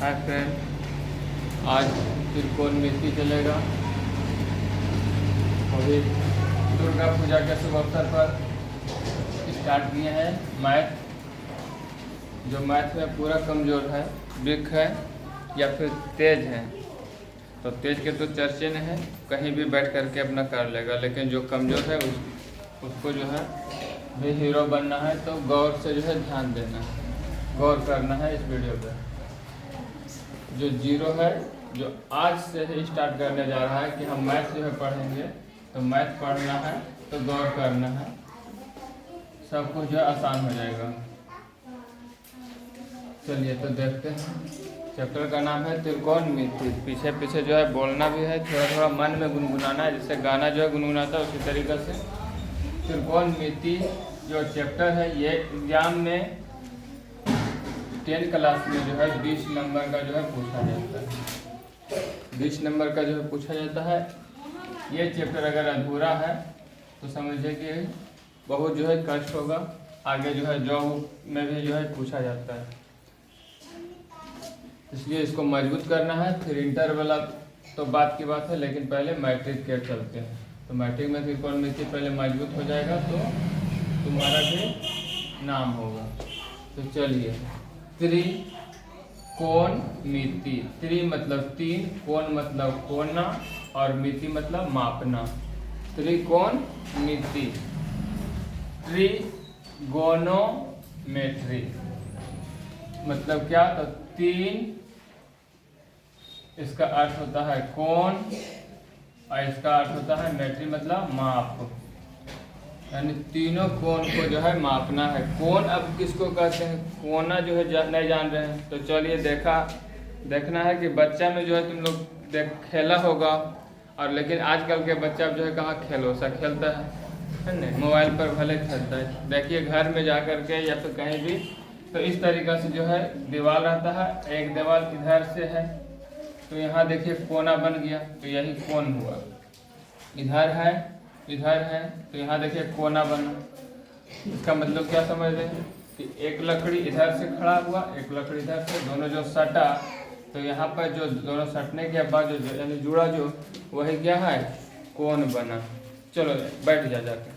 Hi friend, आज त्रिकोणमिति चलेगा। अभी दुर्गा पूजा के शुभ अवसर पर स्टार्ट किए हैं मैथ। जो मैथ में पूरा कमज़ोर है, वीक है या फिर तेज है, तो तेज के तो चर्चे नहीं है, कहीं भी बैठ करके अपना कर लेगा। लेकिन जो कमज़ोर है उसको जो है भी हीरो बनना है, तो गौर से जो है ध्यान देना है, गौर करना है इस वीडियो पर। जो जीरो है, जो आज से ही स्टार्ट करने जा रहा है कि हम मैथ जो है पढ़ेंगे, तो मैथ पढ़ना है तो गौर करना है, सब कुछ जो है आसान हो जाएगा। चलिए तो देखते हैं। चैप्टर का नाम है त्रिकोणमिति। पीछे पीछे जो है बोलना भी है, थोड़ा थोड़ा मन में गुनगुनाना है, जैसे गाना जो है गुनगुनाता है उसी तरीके से। त्रिकोणमिति जो चैप्टर है ये एग्जाम में 10 क्लास में जो है 20 नंबर का जो है पूछा जाता है। 20 नंबर का जो है पूछा जाता है। ये चैप्टर अगर अधूरा है तो समझिए कि बहुत जो है कष्ट होगा। आगे जो है जॉब में भी जो है पूछा जाता है, इसलिए इसको मजबूत करना है। फिर इंटर वाला तो बात की बात है, लेकिन पहले मैट्रिक के चलते हैं। तो मैट्रिक में त्रिकोणमिति पहले मजबूत हो जाएगा तो तुम्हारा भी नाम होगा। तो चलिए, त्रिकोणमिति। त्रि मतलब तीन, कोण मतलब कोना और मिति मतलब मापना। त्रिकोणमिति, ट्रिगोनोमेट्री मतलब क्या? तो तीन, इसका अर्थ होता है कोण और इसका अर्थ होता है मेट्री मतलब माप, यानी तीनों कोण को जो है मापना है। कोण अब किसको कहते हैं, कोना जो है नहीं जान रहे हैं, तो चलिए देखना है कि बच्चा में जो है तुम लोग खेला होगा, और लेकिन आजकल के बच्चा जो है कहाँ खेलो सा खेलता है ना, मोबाइल पर भले खेलता है। देखिए घर में जा कर के या फिर कहीं भी, तो इस तरीक़ा से जो है दीवार रहता है। एक दीवार इधर से है तो यहाँ देखिए कोना बन गया, तो यही कोण हुआ। इधर है तो यहाँ देखिए कोना बना। इसका मतलब क्या समझ रहे हैं कि एक लकड़ी इधर से खड़ा हुआ, एक लकड़ी इधर से, दोनों जो सटा, तो यहाँ पर जो दोनों सटने के बाद जो यानी जुड़ा, जो वही क्या है, कोण बना। चलो बैठ जाके,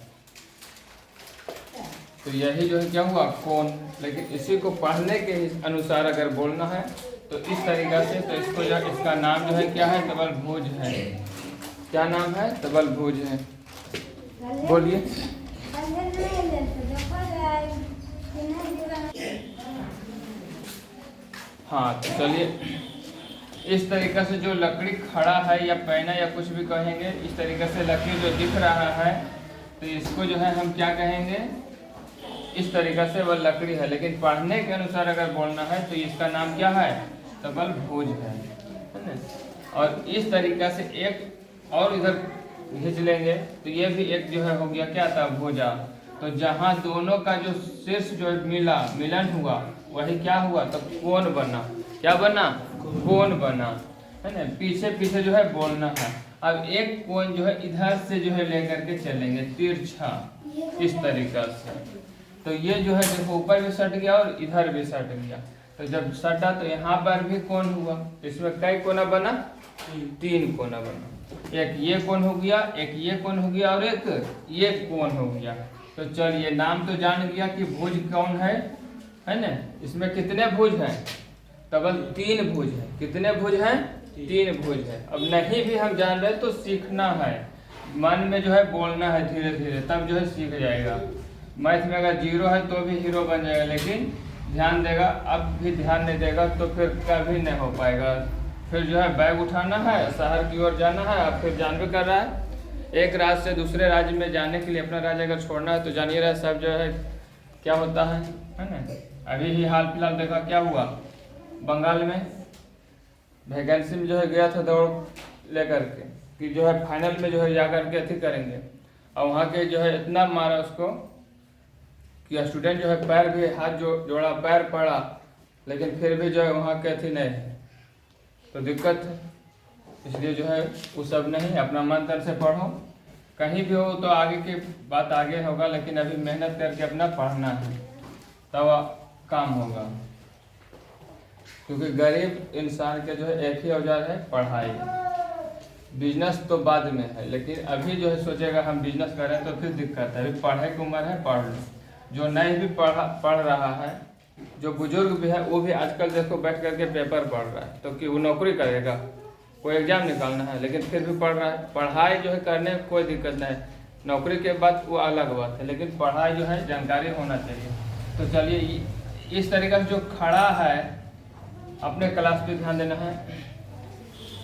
तो यही जो है क्या हुआ, कोण। लेकिन इसी को पढ़ने के अनुसार अगर बोलना है तो इस तरीक़ा से, तो इसको जो इसका नाम जो है क्या है, तबलभुज है। क्या नाम है? तबलभुज है। बोलिए। हाँ तो चलिए, इस तरीक़ा से जो लकड़ी खड़ा है या पैना या कुछ भी कहेंगे, इस तरीक़े से लकड़ी जो दिख रहा है, तो इसको जो है हम क्या कहेंगे, इस तरीक़ा से वह लकड़ी है। लेकिन पढ़ने के अनुसार अगर बोलना है तो इसका नाम क्या है, तबलभुज है ना। और इस तरीक़ा से एक और इधर खींच लेंगे तो ये भी एक जो है हो गया क्या था, भुजा। तो जहाँ दोनों का जो शीर्ष जो मिलन हुआ, वही क्या हुआ, तो कोण बना। क्या बना? कोण बना, है ना। पीछे पीछे जो है बोलना है। अब एक कोण जो है इधर से जो है लेकर के चलेंगे तिरछा, इस तरीक़ा से। तो ये जो है देखो ऊपर भी सट गया और इधर भी सट गया। तो जब सटा तो यहाँ पर भी कोण हुआ। इसमें कई कोना बना? 3 कोना बना। एक ये कोण हो गया, एक ये कोण हो गया और एक ये कोण हो गया। तो चलिए, नाम तो जान गया कि भुज कौन है ना। इसमें कितने भुज हैं? तबल 3 भुज है। कितने भुज हैं? 3 भुज है। अब नहीं भी हम जान रहे तो सीखना है, मन में जो है बोलना है धीरे धीरे, तब जो है सीख जाएगा। मैथ में अगर जीरो है तो भी हीरो बन जाएगा, लेकिन ध्यान देगा। अब भी ध्यान नहीं देगा तो फिर कभी नहीं हो पाएगा। फिर जो है बैग उठाना है, शहर की ओर जाना है। अब फिर जानबे कर रहा है, एक राज्य से दूसरे राज्य में जाने के लिए अपना राज्य अगर छोड़ना है तो जानिए रहा सब जो है क्या होता है ना। अभी ही हाल फिलहाल देखा क्या हुआ, बंगाल में वैकेंसी में जो है गया था दौड़ लेकर के कि जो है फाइनल में जो है जा कर के अथी करेंगे, और वहाँ के जो है इतना मारा उसको कि स्टूडेंट जो है पैर भी हाथ जोड़ा, पैर पड़ा, लेकिन फिर भी जो है वहाँ के अथी नहीं है, तो दिक्कत है। इसलिए जो है वो सब नहीं, अपना मन तन से पढ़ो। कहीं भी हो तो आगे की बात आगे होगा, लेकिन अभी मेहनत करके अपना पढ़ना है, तब काम होगा। क्योंकि गरीब इंसान के जो है एक ही औजार है, पढ़ाई। बिजनेस तो बाद में है, लेकिन अभी जो है सोचेगा हम बिजनेस करें तो फिर दिक्कत है। अभी पढ़ाई की उम्र है, पढ़ लो। जो नहीं भी पढ़ रहा है, जो बुजुर्ग भी है, वो भी आजकल देखो बैठ करके पेपर पढ़ रहा है, तो कि वो नौकरी करेगा, कोई एग्जाम निकालना है, लेकिन फिर भी पढ़ रहा है। पढ़ाई जो है करने में कोई दिक्कत नहीं, नौकरी के बाद वो अलग बात है, लेकिन पढ़ाई जो है जानकारी होना चाहिए। तो चलिए इस तरीके से जो खड़ा है, अपने क्लास पे ध्यान देना है।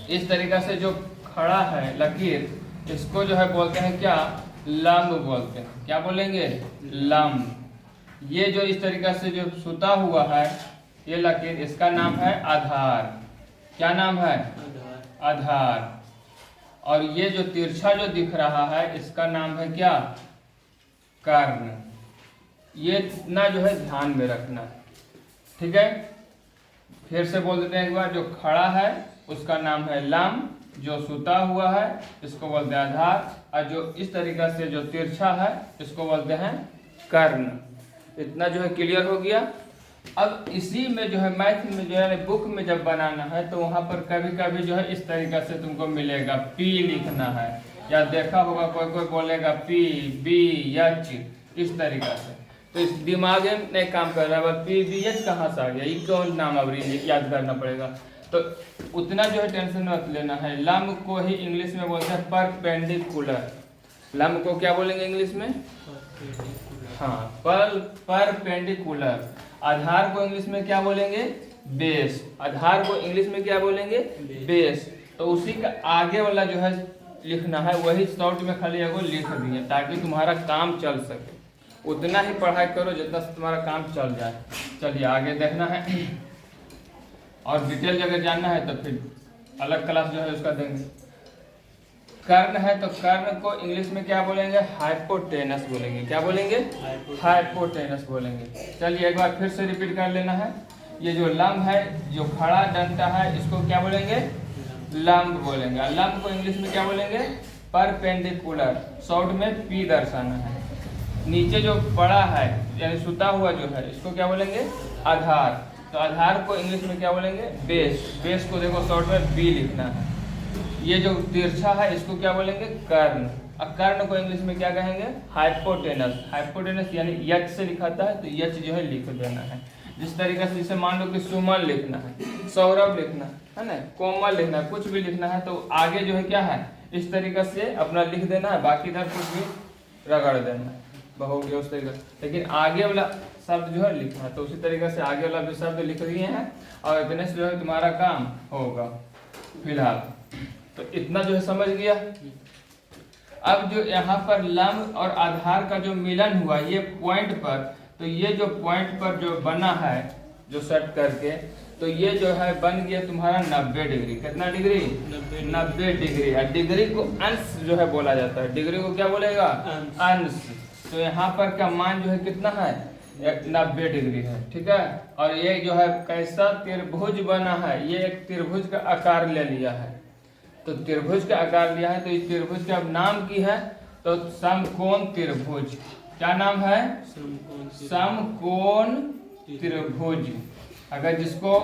इस तरीके से जो खड़ा है लकीर, इसको जो है बोलते हैं क्या, लंब बोलते हैं। क्या बोलेंगे, लंब। ये जो इस तरीके से जो सुता हुआ है ये लकीर, इसका नाम है आधार। क्या नाम है, आधार। और ये जो तिरछा जो दिख रहा है इसका नाम है क्या, कर्ण। ये इतना जो है ध्यान में रखना, ठीक है। फिर से बोल देते हैं एक बार, जो खड़ा है उसका नाम है लंब, जो सुता हुआ है इसको बोलते हैं आधार, और जो इस तरीके से जो तिरछा है इसको बोलते हैं कर्ण। इतना जो है क्लियर हो गया। अब इसी में जो है मैथ में जो है बुक में जब बनाना है तो वहाँ पर कभी कभी जो है इस तरीके से तुमको मिलेगा, पी लिखना है, या देखा होगा कोई कोई बोलेगा पी बी एच, इस तरीके से। तो इस दिमाग में नहीं काम कर रहा है, पी बी एच कहाँ से आ गया, ये कौन नाम अब याद करना पड़ेगा। तो उतना जो है टेंशन मत लेना है। लंब को ही इंग्लिश में बोलते हैं परपेंडिकुलर। लंब को क्या बोलेंगे इंग्लिश में, हाँ, परपेंडिकुलर। आधार को इंग्लिश में क्या बोलेंगे, बेस। आधार को इंग्लिश में क्या बोलेंगे, बेस। तो उसी का आगे वाला जो है लिखना है, वही शॉर्ट में खाली एगो लिख दिए ताकि तुम्हारा काम चल सके। उतना ही पढ़ाई करो जितना तुम्हारा काम चल जाए। चलिए आगे देखना है, और डिटेल अगर जानना है तो फिर अलग क्लास जो है उसका देंगे। कर्ण है तो कर्ण को इंग्लिश में क्या बोलेंगे, हाइपोटेनस बोलेंगे। क्या बोलेंगे, हाइपोटेनस बोलेंगे। चलिए एक बार फिर से रिपीट कर लेना है। ये जो लंब है, जो खड़ा डंडा है, इसको क्या बोलेंगे, लंब बोलेंगे। और लंब को इंग्लिश में क्या बोलेंगे, परपेंडिकुलर। शॉर्ट में पी दर्शाना है। नीचे जो पड़ा है यानी सुता हुआ जो है, इसको क्या बोलेंगे, आधार। तो आधार को इंग्लिश में क्या बोलेंगे, बेस। बेस को देखो शॉर्ट में बी लिखना है। ये जो तिरछा है इसको क्या बोलेंगे, कर्ण। और कर्ण को इंग्लिश में क्या कहेंगे, हाइपोटेनस। हाइपोटेनस यानी यच से लिखाता है, तो यच जो है लिख देना है। जिस तरीके से, जैसे मान लो कि सुमन लिखना है, सौरभ लिखना है ना, कोमल लिखना है, कुछ भी लिखना है, तो आगे जो है क्या है, इस तरीके से अपना लिख देना है, बाकी इधर कुछ भी रगड़ देना है, हो गया उस तरीके से। लेकिन आगे वाला शब्द जो है लिखना है, तो उसी तरीके से आगे वाला भी शब्द लिख दिए हैं, और इतने से जो है तुम्हारा काम होगा फिलहाल। तो इतना जो है समझ गया। अब जो यहाँ पर लंब और आधार का जो मिलन हुआ ये पॉइंट पर, तो ये जो पॉइंट पर जो बना है जो सेट करके, तो ये जो है बन गया तुम्हारा 90 डिग्री। कितना डिग्री, 90 डिग्री। और डिग्री को अंश जो है बोला जाता है। डिग्री को क्या बोलेगा, अंश। तो यहाँ पर का मान जो है कितना है, 90 डिग्री है, ठीक है। और ये जो है कैसा त्रिभुज बना है, ये एक त्रिभुज का आकार ले लिया है। तो त्रिभुज का आकार लिया है, तो इस त्रिभुज का नाम की है तो समकोण त्रिभुज। क्या नाम है, समकोण त्रिभुज। अगर जिसको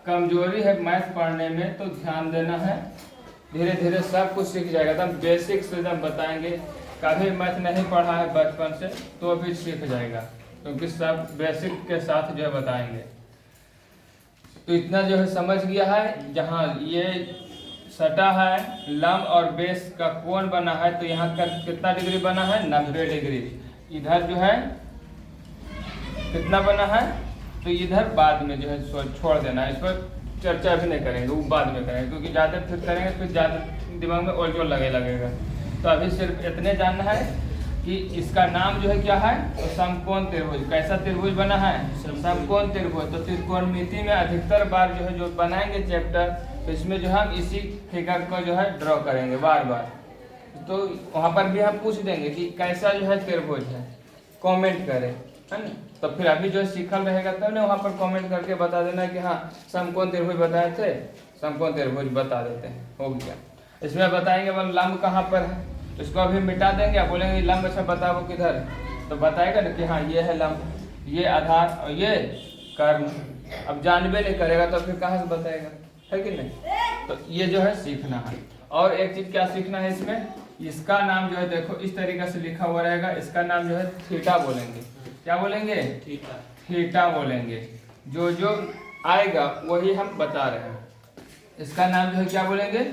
कमजोरी है मैथ पढ़ने में तो ध्यान देना है, धीरे धीरे सब कुछ सीख जाएगा। एकदम बेसिक से एकदम बताएंगे। कभी मैथ नहीं पढ़ा है बचपन से तो अभी सीख जाएगा, क्योंकि सब बेसिक के साथ जो है बताएंगे। तो इतना जो है समझ गया है। जहाँ ये सटा है लंब और बेस का कोण बना है, तो यहाँ का कितना डिग्री बना है, 90 डिग्री। इधर जो है कितना बना है, तो इधर बाद में जो है छोड़ देना है। इस पर चर्चा भी नहीं करेंगे, वो बाद में करेंगे, क्योंकि ज़्यादा फिर करेंगे फिर ज़्यादा दिमाग में ओलझोल लगेगा। तो अभी सिर्फ इतने जानना है कि इसका नाम जो है क्या है, तो समकोण त्रिभुज। कैसा त्रिभुज बना है, समकोण त्रिभुज। तो त्रिकोणमिति में अधिकतर बार जो है जो बनाएंगे चैप्टर, तो इसमें जो हम इसी फिगर को जो है ड्रॉ करेंगे बार बार। तो वहाँ पर भी हम पूछ देंगे कि कैसा जो है त्रिभुज है, कमेंट करें, है ना। तो फिर अभी जो सीखल रहेगा तब ना वहाँ पर कमेंट करके बता देना कि हाँ समकोण त्रिभुज बताए थे, समकोण त्रिभुज बता देते हैं, हो गया। इसमें बताएंगे लंब कहाँ पर है, इसको अभी मिटा देंगे, आप बोलेंगे लंब अच्छा बताओ किधर, तो बताएगा ना कि हाँ ये है लंब, ये आधार और ये कर्ण। अब जानबे नहीं करेगा तो फिर कहाँ से बताएगा, है कि नहीं। तो ये जो है सीखना है। और एक चीज क्या सीखना है इसमें, इसका नाम जो है देखो इस तरीके से लिखा हुआ रहेगा, इसका नाम जो है थीटा बोलेंगे। क्या बोलेंगे, थीटा बोलेंगे। जो जो आएगा वही हम बता रहे हैं। इसका नाम जो है क्या बोलेंगे,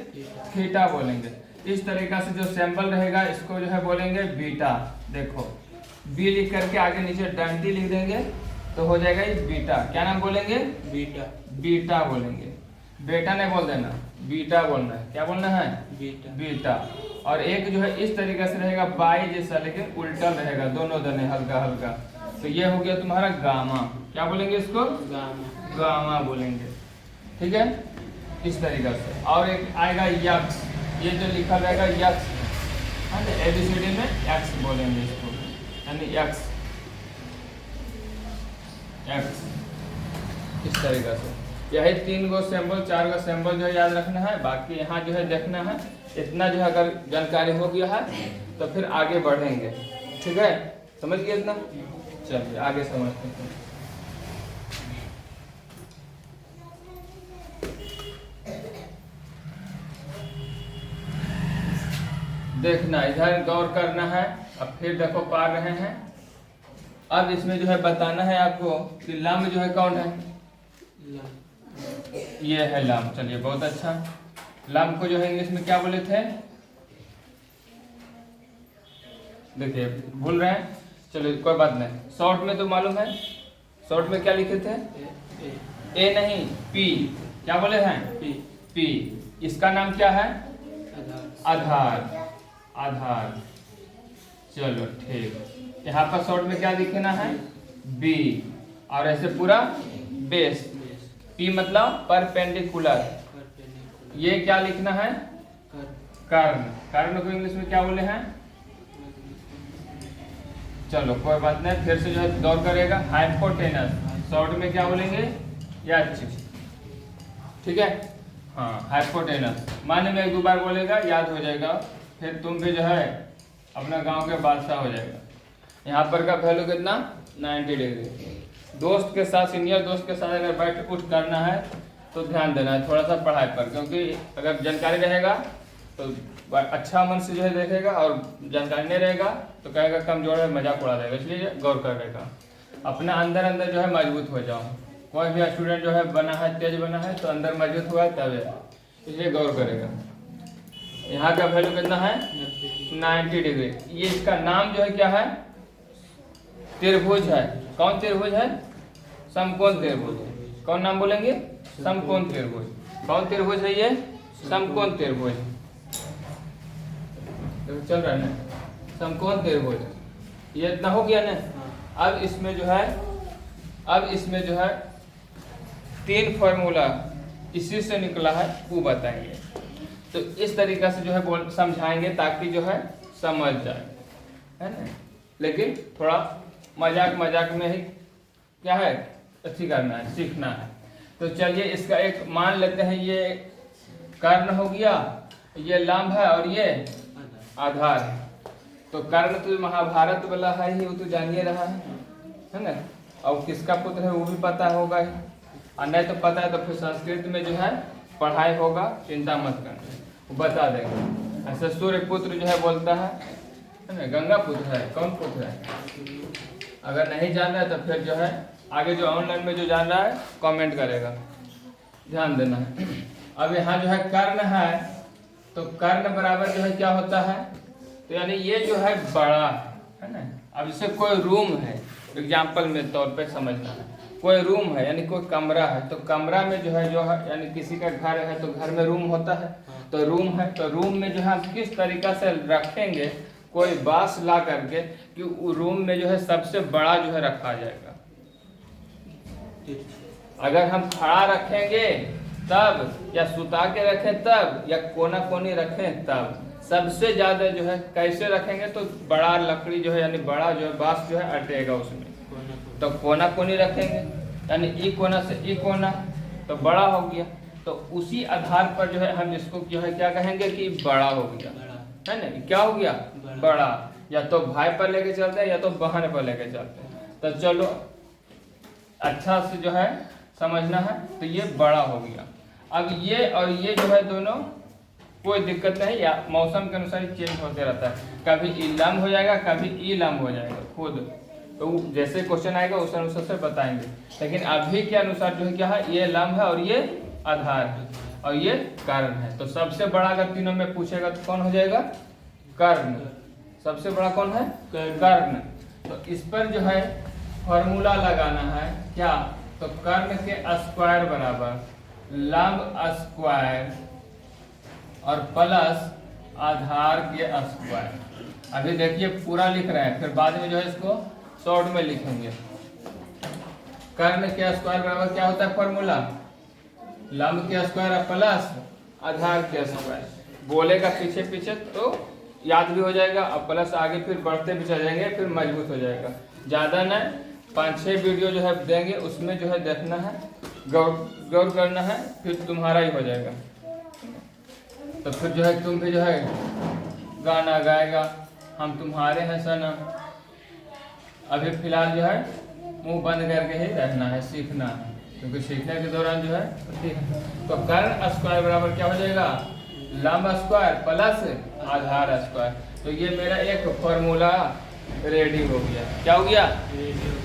थीटा बोलेंगे। इस तरीका से जो सैंपल रहेगा इसको जो है बोलेंगे बीटा। देखो बी लिख करके आगे नीचे डंटी लिख देंगे तो हो जाएगा ये बीटा। क्या नाम बोलेंगे, बीटा। बीटा बोलेंगे, बेटा नहीं बोल देना, बीटा बोलना है। क्या बोलना है, बीटा। बीटा। और एक जो है इस तरीके से रहेगा बाई जैसा लेकिन उल्टा रहेगा, दोनों दने हल्का हल्का। तो ये हो गया तुम्हारा गामा। क्या बोलेंगे इसको, गामा। गामा बोलेंगे, ठीक है, इस तरीके से। और एक आएगा यक्स, ये जो लिखा रहेगा यक्स, एबीसीडी में एक्स बोलेंगे इसको, यानी यक्स, एक्स, इस तरीके से। यही 3 गो सैंपल 4 गो सैंपल जो है याद रखना है। बाकी यहाँ जो है देखना है, इतना जो है अगर जानकारी हो गया है तो फिर आगे बढ़ेंगे, ठीक है, समझ गए इतना। चलिए आगे समझते हैं। देखना, इधर गौर करना है। अब फिर देखो पा रहे हैं। अब इसमें जो है बताना है आपको कि लंब जो है कौन है, ये है लंब। चलिए बहुत अच्छा। लंब को जो है इंग्लिश में क्या बोले थे, देखिए भूल रहे हैं, चलिए कोई बात नहीं। शॉर्ट में तो मालूम है, शॉर्ट में क्या लिखे थे, ए नहीं पी। क्या बोले हैं, पी। पी। इसका नाम क्या है, आधार। आधार। चलो ठीक। यहाँ पर शॉर्ट में क्या लिखना है, बी। और ऐसे पूरा बेस। पी मतलब परपेंडिकुलर। ये क्या लिखना है, कर्ण। कर्ण को इंग्लिश में क्या बोले हैं, चलो कोई बात नहीं, फिर से जो है गौर करेगा। हाइपोटेनस शॉर्ट में क्या बोलेंगे, एच, ठीक है। हाँ हाइपोटेनस, माने में 1-2 बार बोलेगा याद हो जाएगा, फिर तुम भी जो है अपना गांव के बादशाह हो जाएगा। यहाँ पर का वैल्यू कितना, 90 डिग्री। दोस्त के साथ, सीनियर दोस्त के साथ अगर बैठ उठ करना है तो ध्यान देना है थोड़ा सा पढ़ाई पर, क्योंकि अगर जानकारी रहेगा तो अच्छा मन से जो है देखेगा, और जानकारी नहीं रहेगा तो कहेगा कमजोर है, मजाक उड़ा देगा। इसलिए गौर करेगा, अपना अंदर अंदर जो है मजबूत हो जाओ। कोई भी स्टूडेंट जो है बना है, तेज बना है तो अंदर मजबूत हुआ है तब, इसलिए गौर करेगा। यहाँ का वैल्यू कितना है, 90 डिग्री। ये इसका नाम जो है क्या है, त्रिभुज है। कौन त्रिभुज है, समकोण त्रिभुज। कौन नाम बोलेंगे, समकोण त्रिभुज। कौन त्रिभुज है ये, समकोण त्रिभुज। चल रहा है ना, समकोण त्रिभुज। ये इतना हो गया ना। अब इसमें जो है 3 फॉर्मूला इसी से निकला है, वो बताएंगे। तो इस तरीका से जो है समझाएंगे ताकि जो है समझ जाए, है ना। लेकिन थोड़ा मजाक में ही क्या है, अच्छी करना है, सीखना है। तो चलिए इसका एक मान लेते हैं, ये कर्ण हो गया, ये लंब है और ये आधार है। तो कर्ण तो महाभारत वाला है ही, वो तो जानिए रहा है ना। और किसका पुत्र है वो भी पता होगा ही, और नहीं तो पता है तो फिर संस्कृत में जो है पढ़ाई होगा, चिंता मत करना, वो बता देंगे। ऐसे सूर्य पुत्र जो है बोलता है ना, गंगा पुत्र है, कौन पुत्र है। अगर नहीं जान रहा है तो फिर जो है आगे जो ऑनलाइन में जो जान रहा है कमेंट करेगा, ध्यान देना है। अब यहाँ जो है कर्ण है, तो कर्ण बराबर जो है क्या होता है, तो यानी ये जो है बड़ा है ना। अब जैसे कोई रूम है, एग्जाम्पल में तौर पे समझना है, कोई रूम है यानी कोई कमरा है, तो कमरा में जो है यानी किसी का घर है तो घर में रूम होता है, तो रूम है, तो रूम में जो है हम किस तरीका से रखेंगे, कोई बांस ला करके कि रूम में जो है सबसे बड़ा जो है रखा जाएगा। अगर हम खड़ा रखेंगे तब, या सुता के रखें तब, या कोना कोनी रखें तब, सबसे ज्यादा जो है कैसे रखेंगे, तो बड़ा लकड़ी जो है यानी बड़ा जो है बांस जो है अटेगा उसमें, तो कोना कोनी रखेंगे, यानी ई कोना से ई कोना, तो बड़ा हो गया। तो उसी आधार पर जो है हम इसको जो है क्या कहेंगे कि बड़ा हो गया, है ना। क्या हो गया, बड़ा। या तो भाई पर लेके चलते हैं या तो बहन पर लेके चलते हैं। तो चलो अच्छा से जो है समझना है। तो ये बड़ा हो गया। अब ये और ये जो है दोनों कोई दिक्कत नहीं, या मौसम के अनुसार चेंज होते रहता है, कभी ई लंब हो जाएगा, कभी ई लंब हो जाएगा खुद। तो जैसे क्वेश्चन आएगा उस अनुसार से बताएंगे। लेकिन अभी के अनुसार जो है क्या है, ये लंब है और ये आधार है और ये कर्ण है। तो सबसे बड़ा अगर तीनों में पूछेगा तो कौन हो जाएगा, कर्ण। सबसे बड़ा कौन है, कर्ण। तो इस पर जो है फॉर्मूला लगाना है क्या, तो कर्ण के स्क्वायर बराबर लंब स्क्वायर और प्लस आधार के स्क्वायर। अभी देखिए पूरा लिख रहे हैं, फिर बाद में जो है इसको शॉर्ट में लिखेंगे। कर्ण के स्क्वायर बराबर क्या होता है फॉर्मूला, लंब के स्क्वायर प्लस आधार के स्क्वायर। बोलेगा पीछे पीछे तो याद भी हो जाएगा, और प्लस आगे फिर बढ़ते भी चल जाएंगे, फिर मजबूत हो जाएगा। ज़्यादा न 5-6 वीडियो जो है देंगे, उसमें जो है देखना है, गौर करना है, फिर तुम्हारा ही हो जाएगा। तो फिर जो है तुम भी जो है गाना गाएगा, हम तुम्हारे हैं सनम। अभी फिलहाल जो है मुंह बंद करके ही रहना है, सीखना है, क्योंकि सीखने के दौरान जो है तो कर्ण स्क्वायर बराबर क्या हो जाएगा, लंब स्क्वायर प्लस आधार स्क्वायर। तो ये मेरा एक फॉर्मूला रेडी हो गया। क्या हो गया,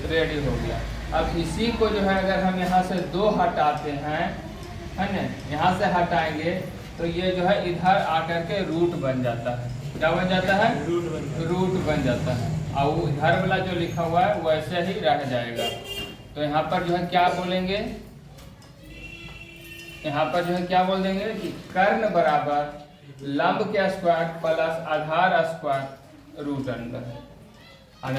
रेडी हो गया। अब इसी को जो है अगर हम यहाँ से 2 हटाते हैं, है ना, यहाँ से हटाएंगे तो ये जो है इधर आकर के रूट बन जाता है। क्या बन जाता है, रूट बन जाता है। और वो इधर वाला जो लिखा हुआ है वैसे ही रह जाएगा। तो यहाँ पर जो है क्या बोलेंगे, यहाँ पर जो है क्या बोल देंगे कि कर्ण बराबर लंब के स्क्वायर प्लस आधार स्क्वायर रूट अंडर।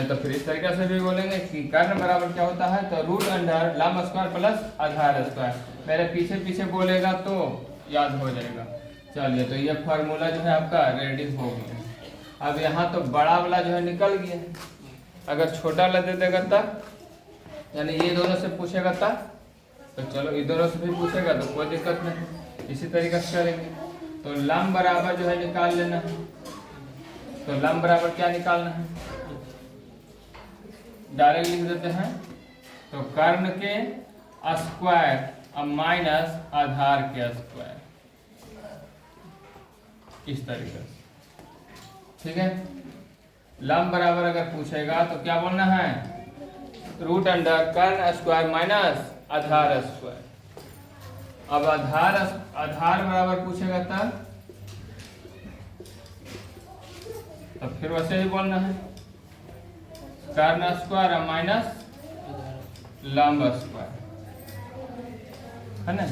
तो फिर इस तरीके से भी बोलेंगे कि कर्ण बराबर क्या होता है, तो रूट अंडर लंब स्क्वायर प्लस आधार स्क्वायर। मेरे पीछे पीछे बोलेगा तो याद हो जाएगा। चलिए, तो ये फार्मूला जो है आपका रेडी हो गया। अब यहाँ तो बड़ा वाला जो है निकल गया, अगर छोटा वाला दे देगा तब, यानी ये दोनों से पूछेगा तब, तो चलो ये दोनों से भी पूछेगा तो कोई दिक्कत नहीं, इसी तरीके से करेंगे। तो लंब बराबर जो है निकाल लेना है। तो लंब बराबर क्या निकालना है, डायरेक्ट लिख देते हैं। तो कर्ण के स्क्वायर और माइनस आधार के स्क्वायर, इस तरीके से, ठीक है। लंब बराबर अगर पूछेगा तो क्या बोलना है, रूट अंडर कर्ण स्क्वायर माइनस आधार स्क्वायर। अब आधार बराबर पूछेगा तब फिर वैसे ही बोलना है, कर्ण स्क्वायर माइनस लंब स्क्वायर, है ना।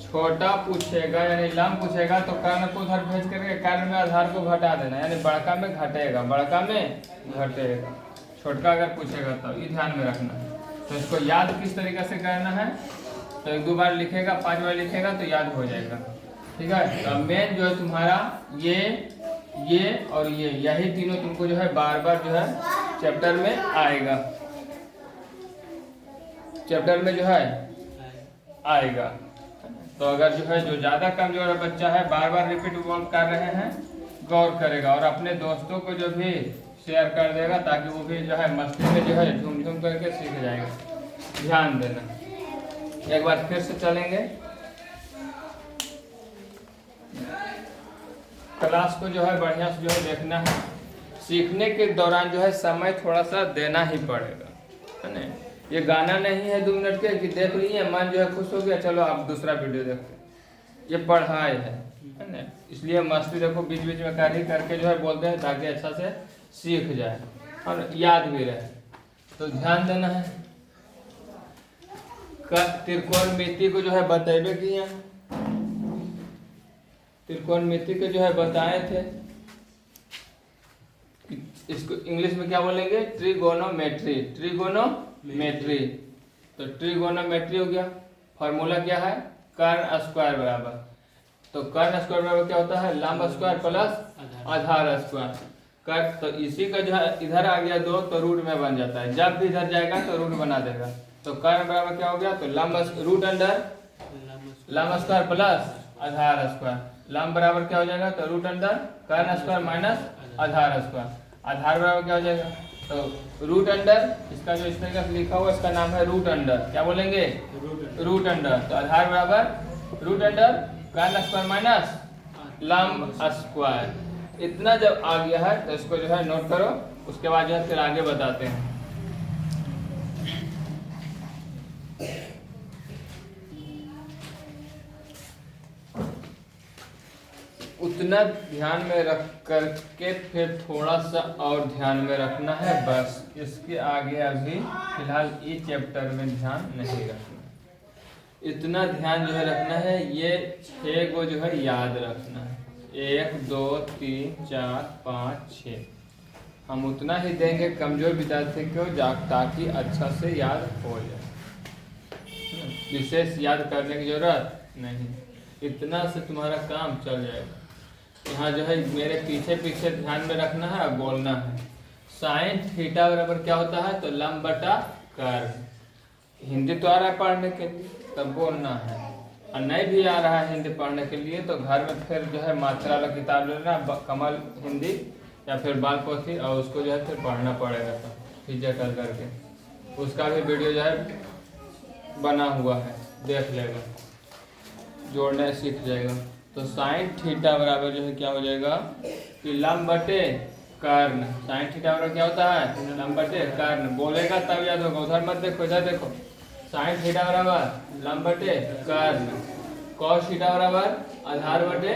छोटा पूछेगा यानी लंब पूछेगा तो कर्ण को उधर भेज करके कर्ण में आधार को घटा देना, यानी बड़का में घटेगा, बड़का में घटेगा। छोटका अगर पूछेगा तो ये ध्यान में रखना है। तो इसको याद किस तरीके से करना है, तो 1-2 बार लिखेगा, 5 बार लिखेगा तो याद हो जाएगा, ठीक है। तो मेन जो है तुम्हारा ये और ये, यही तीनों तुमको जो है बार बार जो है चैप्टर में आएगा, चैप्टर में जो है आएगा। तो अगर जो है जो ज़्यादा कमजोर बच्चा है, बार बार रिपीट कर रहे हैं, गौर करेगा और अपने दोस्तों को जो भी शेयर कर देगा, ताकि वो भी जो है मस्ती में जो है झूम झूम करके सीख जाएगा। ध्यान देना। एक बार फिर से चलेंगे, क्लास को जो है बढ़िया से जो है देखना है। सीखने के दौरान जो है समय थोड़ा सा देना ही पड़ेगा, है ना। ये गाना नहीं है 2 मिनट के कि देख लिए मन जो है खुश हो गया, चलो आप दूसरा वीडियो देखते। ये पढ़ाई है ना, इसलिए मस्ती देखो बीच बीच में करके जो है बोलते हैं, ताकि अच्छा से सीख जाए और याद भी रहे। तो ध्यान देना है। त्रिकोणमिति को जो है बतेबे किया, त्रिकोणमिति को जो है बताए थे, इसको इंग्लिश में क्या बोलेंगे, ट्रिगोनोमेट्री। ट्रिगोनोमेट्री, तो ट्रिगोनोमेट्री हो गया। फॉर्मूला क्या है, कर्ण स्क्वायर बराबर, तो कर्ण स्क्वायर बराबर क्या होता है, लंब स्क्वायर प्लस आधार स्क्वायर। कर तो इसी का जो है इधर आ गया 2 तो रूट में बन जाता है, जब भी इधर जाएगा तो रूट बना देगा। तो कर्ण बराबर क्या हो गया, तो लंब रूट अंडर लंब स्क्वायर प्लस आधार स्क्वायर। लंब बराबर क्या हो जाएगा, तो रूट अंडर कर्ण स्क्वायर माइनस आधार स्क्वायर। आधार बराबर क्या हो जाएगा, तो रूट अंडर, इसका जो इस तरीके से लिखा हुआ इसका नाम है रूट अंडर। क्या बोलेंगे? Root under. तो आधार बराबर रूट अंडर कर्न स्क्वायर माइनस लंब स्क्वायर। इतना जब आ गया है तो इसको जो है नोट करो, उसके बाद जो है फिर आगे बताते हैं। उतना ध्यान में रख करके फिर थोड़ा सा और ध्यान में रखना है बस। इसके आगे अभी फिलहाल इस चैप्टर में ध्यान नहीं रखना। इतना ध्यान जो है रखना है, ये 6 को जो है याद रखना है। 1 2 3 4 5 6 हम उतना ही देंगे कमजोर विद्यार्थी को ताकि अच्छा से याद हो जाए। विशेष याद करने की जरूरत नहीं, इतना से तुम्हारा काम चल जाएगा। यहाँ जो है मेरे पीछे पीछे ध्यान में रखना है और बोलना है। साइन थीटा बराबर क्या होता है? तो लंब बटा कर्न। हिंदी तो आ रहा है पढ़ने के लिए तब बोलना है, और नहीं भी आ रहा है हिंदी पढ़ने के लिए तो घर में फिर जो है मात्रा वाला किताब लेना, कमल हिंदी या फिर बाल पोथी, और उसको जो है फिर पढ़ना पड़ेगा। तो फिजिकल करके उसका भी वीडियो जो है बना हुआ है, देख लेगा, जोड़ना सीख जाएगा। तो साइन थीटा बराबर जो है क्या हो जाएगा कि लंब बटे कर्ण। साइन थीटा बराबर क्या होता है? लंब बटे कर्ण। बोलेगा तब याद होगा, उधर मत देखो, इधर देखो। साइन थीटा बराबर लंब बटे कर्ण। कॉस थीटा बराबर आधार बटे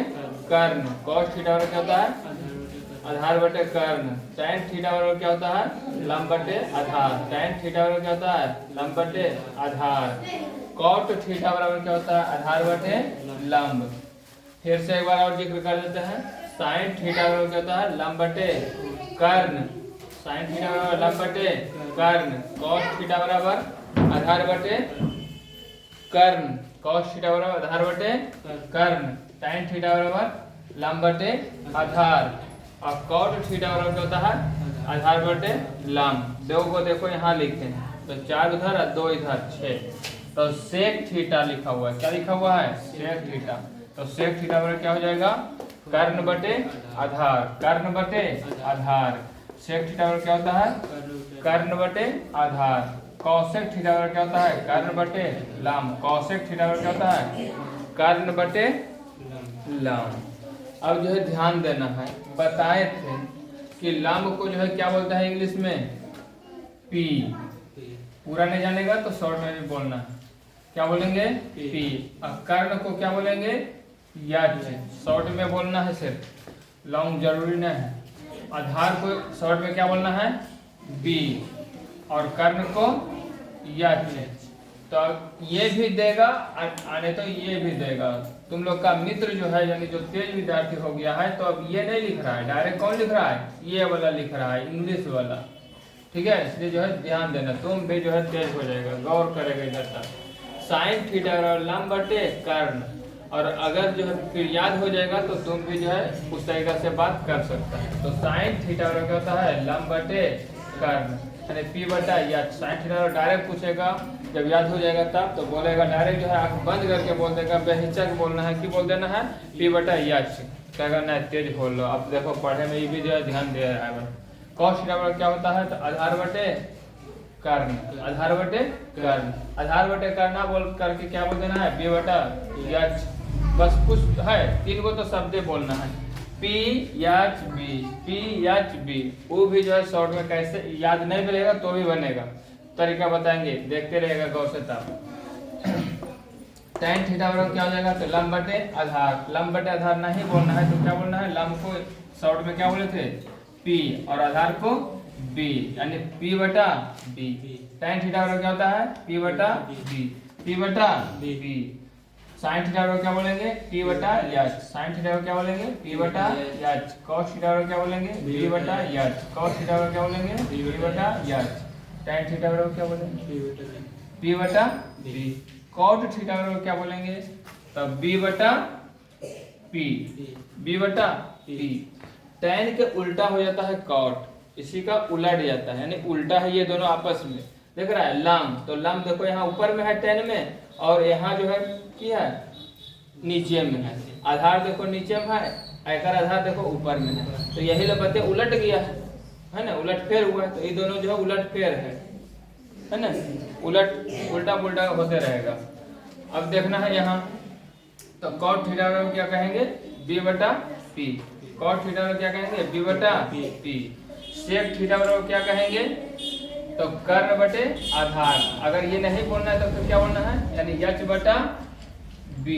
कर्ण। कॉस थीटा बराबर क्या होता है? आधार बटे कर्ण। टैन थीटा बराबर क्या होता है? लंब बटे आधार। टैन थीटा बराबर क्या होता है? लंब बटे आधार। कॉट थीटा बराबर क्या होता है? आधार बटे लंब। फिर से एक बार और जिक्र कर देते हैं। साइन थीटा बराबर क्या होता है? लंब बटे कर्ण। साइन थीटा बराबर लंब बटे कर्ण। कॉस थीटा बराबर आधार बटे कर्ण। कॉस थीटा बराबर आधार बटे कर्ण। टैन थीटा बराबर लंब बटे आधार। और कॉट थीटा बराबर क्या होता है? आधार बटे लंब। दो को देखो यहाँ लिखे तो 4 उधर और 2 इधर 6। तो सेक थीटा लिखा हुआ है। क्या लिखा हुआ है? Sec theta. तो सेक थीटा बराबर क्या हो जाएगा? कर्ण बटे आधार। कर्ण बटे आधार। सेक थीटा बराबर क्या होता है? कर्ण बटे आधार। कौशिक थीटा बराबर क्या होता है? कर्ण बटे लंब। कौशिक थीटा बराबर क्या होता है? कर्ण बटे लंब। अब जो है ध्यान देना है, बताए थे कि लंब को जो है क्या बोलता है इंग्लिश में? पी। पूरा नहीं जानेगा तो शॉर्ट में भी बोलना है। क्या बोलेंगे? पी। अब कर्ण को क्या बोलेंगे? यच। शॉर्ट में बोलना है, सिर्फ लॉन्ग जरूरी नहीं है। आधार को शॉर्ट में क्या बोलना है? बी। और कर्ण को यच। तो ये भी देगा आने तो ये भी देगा। तुम लोग का मित्र जो है यानी जो तेज विद्यार्थी हो गया है तो अब ये नहीं लिख रहा है, डायरेक्ट कौन लिख रहा है? ये वाला लिख रहा है, इंग्लिश वाला। ठीक है, इसलिए जो है ध्यान देना, तुम भी जो है तेज हो जाएगा, गौर करेगा इधर तक। साइन थीटा लंब बटे कर्ण। और अगर जो है फिर याद हो जाएगा तो तुम भी जो है उस तरीके से बात कर सकता है। तो साइन थीटा क्या होता है? लंब बटे कर्ण यानी पी बटा यच। साइन थीटा डायरेक्ट पूछेगा, जब याद हो जाएगा तब तो बोलेगा डायरेक्ट जो है आंख बंद करके बोल देगा, बेहिचक बोलना है कि बोल देना है पी बटा यच। कहेगा नहीं तेज बोल लो। अब देखो पढ़ने में ये भी जो है ध्यान दे रहा है। कॉस थीटा क्या होता है? तो आधार बटे कर्ण। आधार बटे कर्ण। आधार बटे कर्ण बोल करके क्या बोल देना है? बी बटा यच। बस कुछ है 3 को तो शब्द बोलना है, पी यच बी। पी यच बी। वो भी जो है शॉर्ट में कैसे याद नहीं मिलेगा तो भी बनेगा, तरीका बताएंगे, देखते रहेगा गौर से तब। टैन थीटा बराबर क्या हो जाएगा? तो लंब बटे आधार। लंब बटे आधार नहीं बोलना है तो क्या बोलना है? लंब को शॉर्ट में क्या बोले थे? पी। और आधार को बी यानी पी बटा बी। टैन थीटा बराबर क्या होता है? पी बटा बी। पी बटा बी। साइन थीटा बराबर क्या बोलेंगे? पी बटा यच। साइन थीटा बराबर क्या बोलेंगे? पी बटा यच। कॉस थीटा बराबर क्या बोलेंगे? बी बटा यच। कॉस थीटा बराबर क्या बोलेंगे? बी बटा यच। टैन थीटा बराबर क्या बोलेंगे? पी बटा बी। कॉट थीटा बराबर क्या बोलेंगे? तब बी बटा पी। बी बटा पी। टैन के उल्टा हो जाता है कॉट, इसी का उलट जाता है यानी उल्टा है ये दोनों आपस में। देख रहा है लंब, तो लंब देखो यहाँ ऊपर में है टैन में, और यहाँ जो है क्या है? नीचे में है। आधार देखो नीचे में है, आयकर आधार देखो ऊपर में है, तो यही लगते उलट गया है। है ना, उलटफेर हुआ है, तो ये दोनों जो है उलटफेर है ना, उल्टा पुल्टा होते रहेगा। अब देखना है यहाँ, तो cot थीटा को क्या कहेंगे, b बटा p, cot थीटा को क्या कहेंगे, b बटा p, sec थीटा को क्या कहेंगे, तो कर्ण बटे आधार। अगर ये नहीं बोलना है तो फिर क्या बोलना है, यानी h बटा b,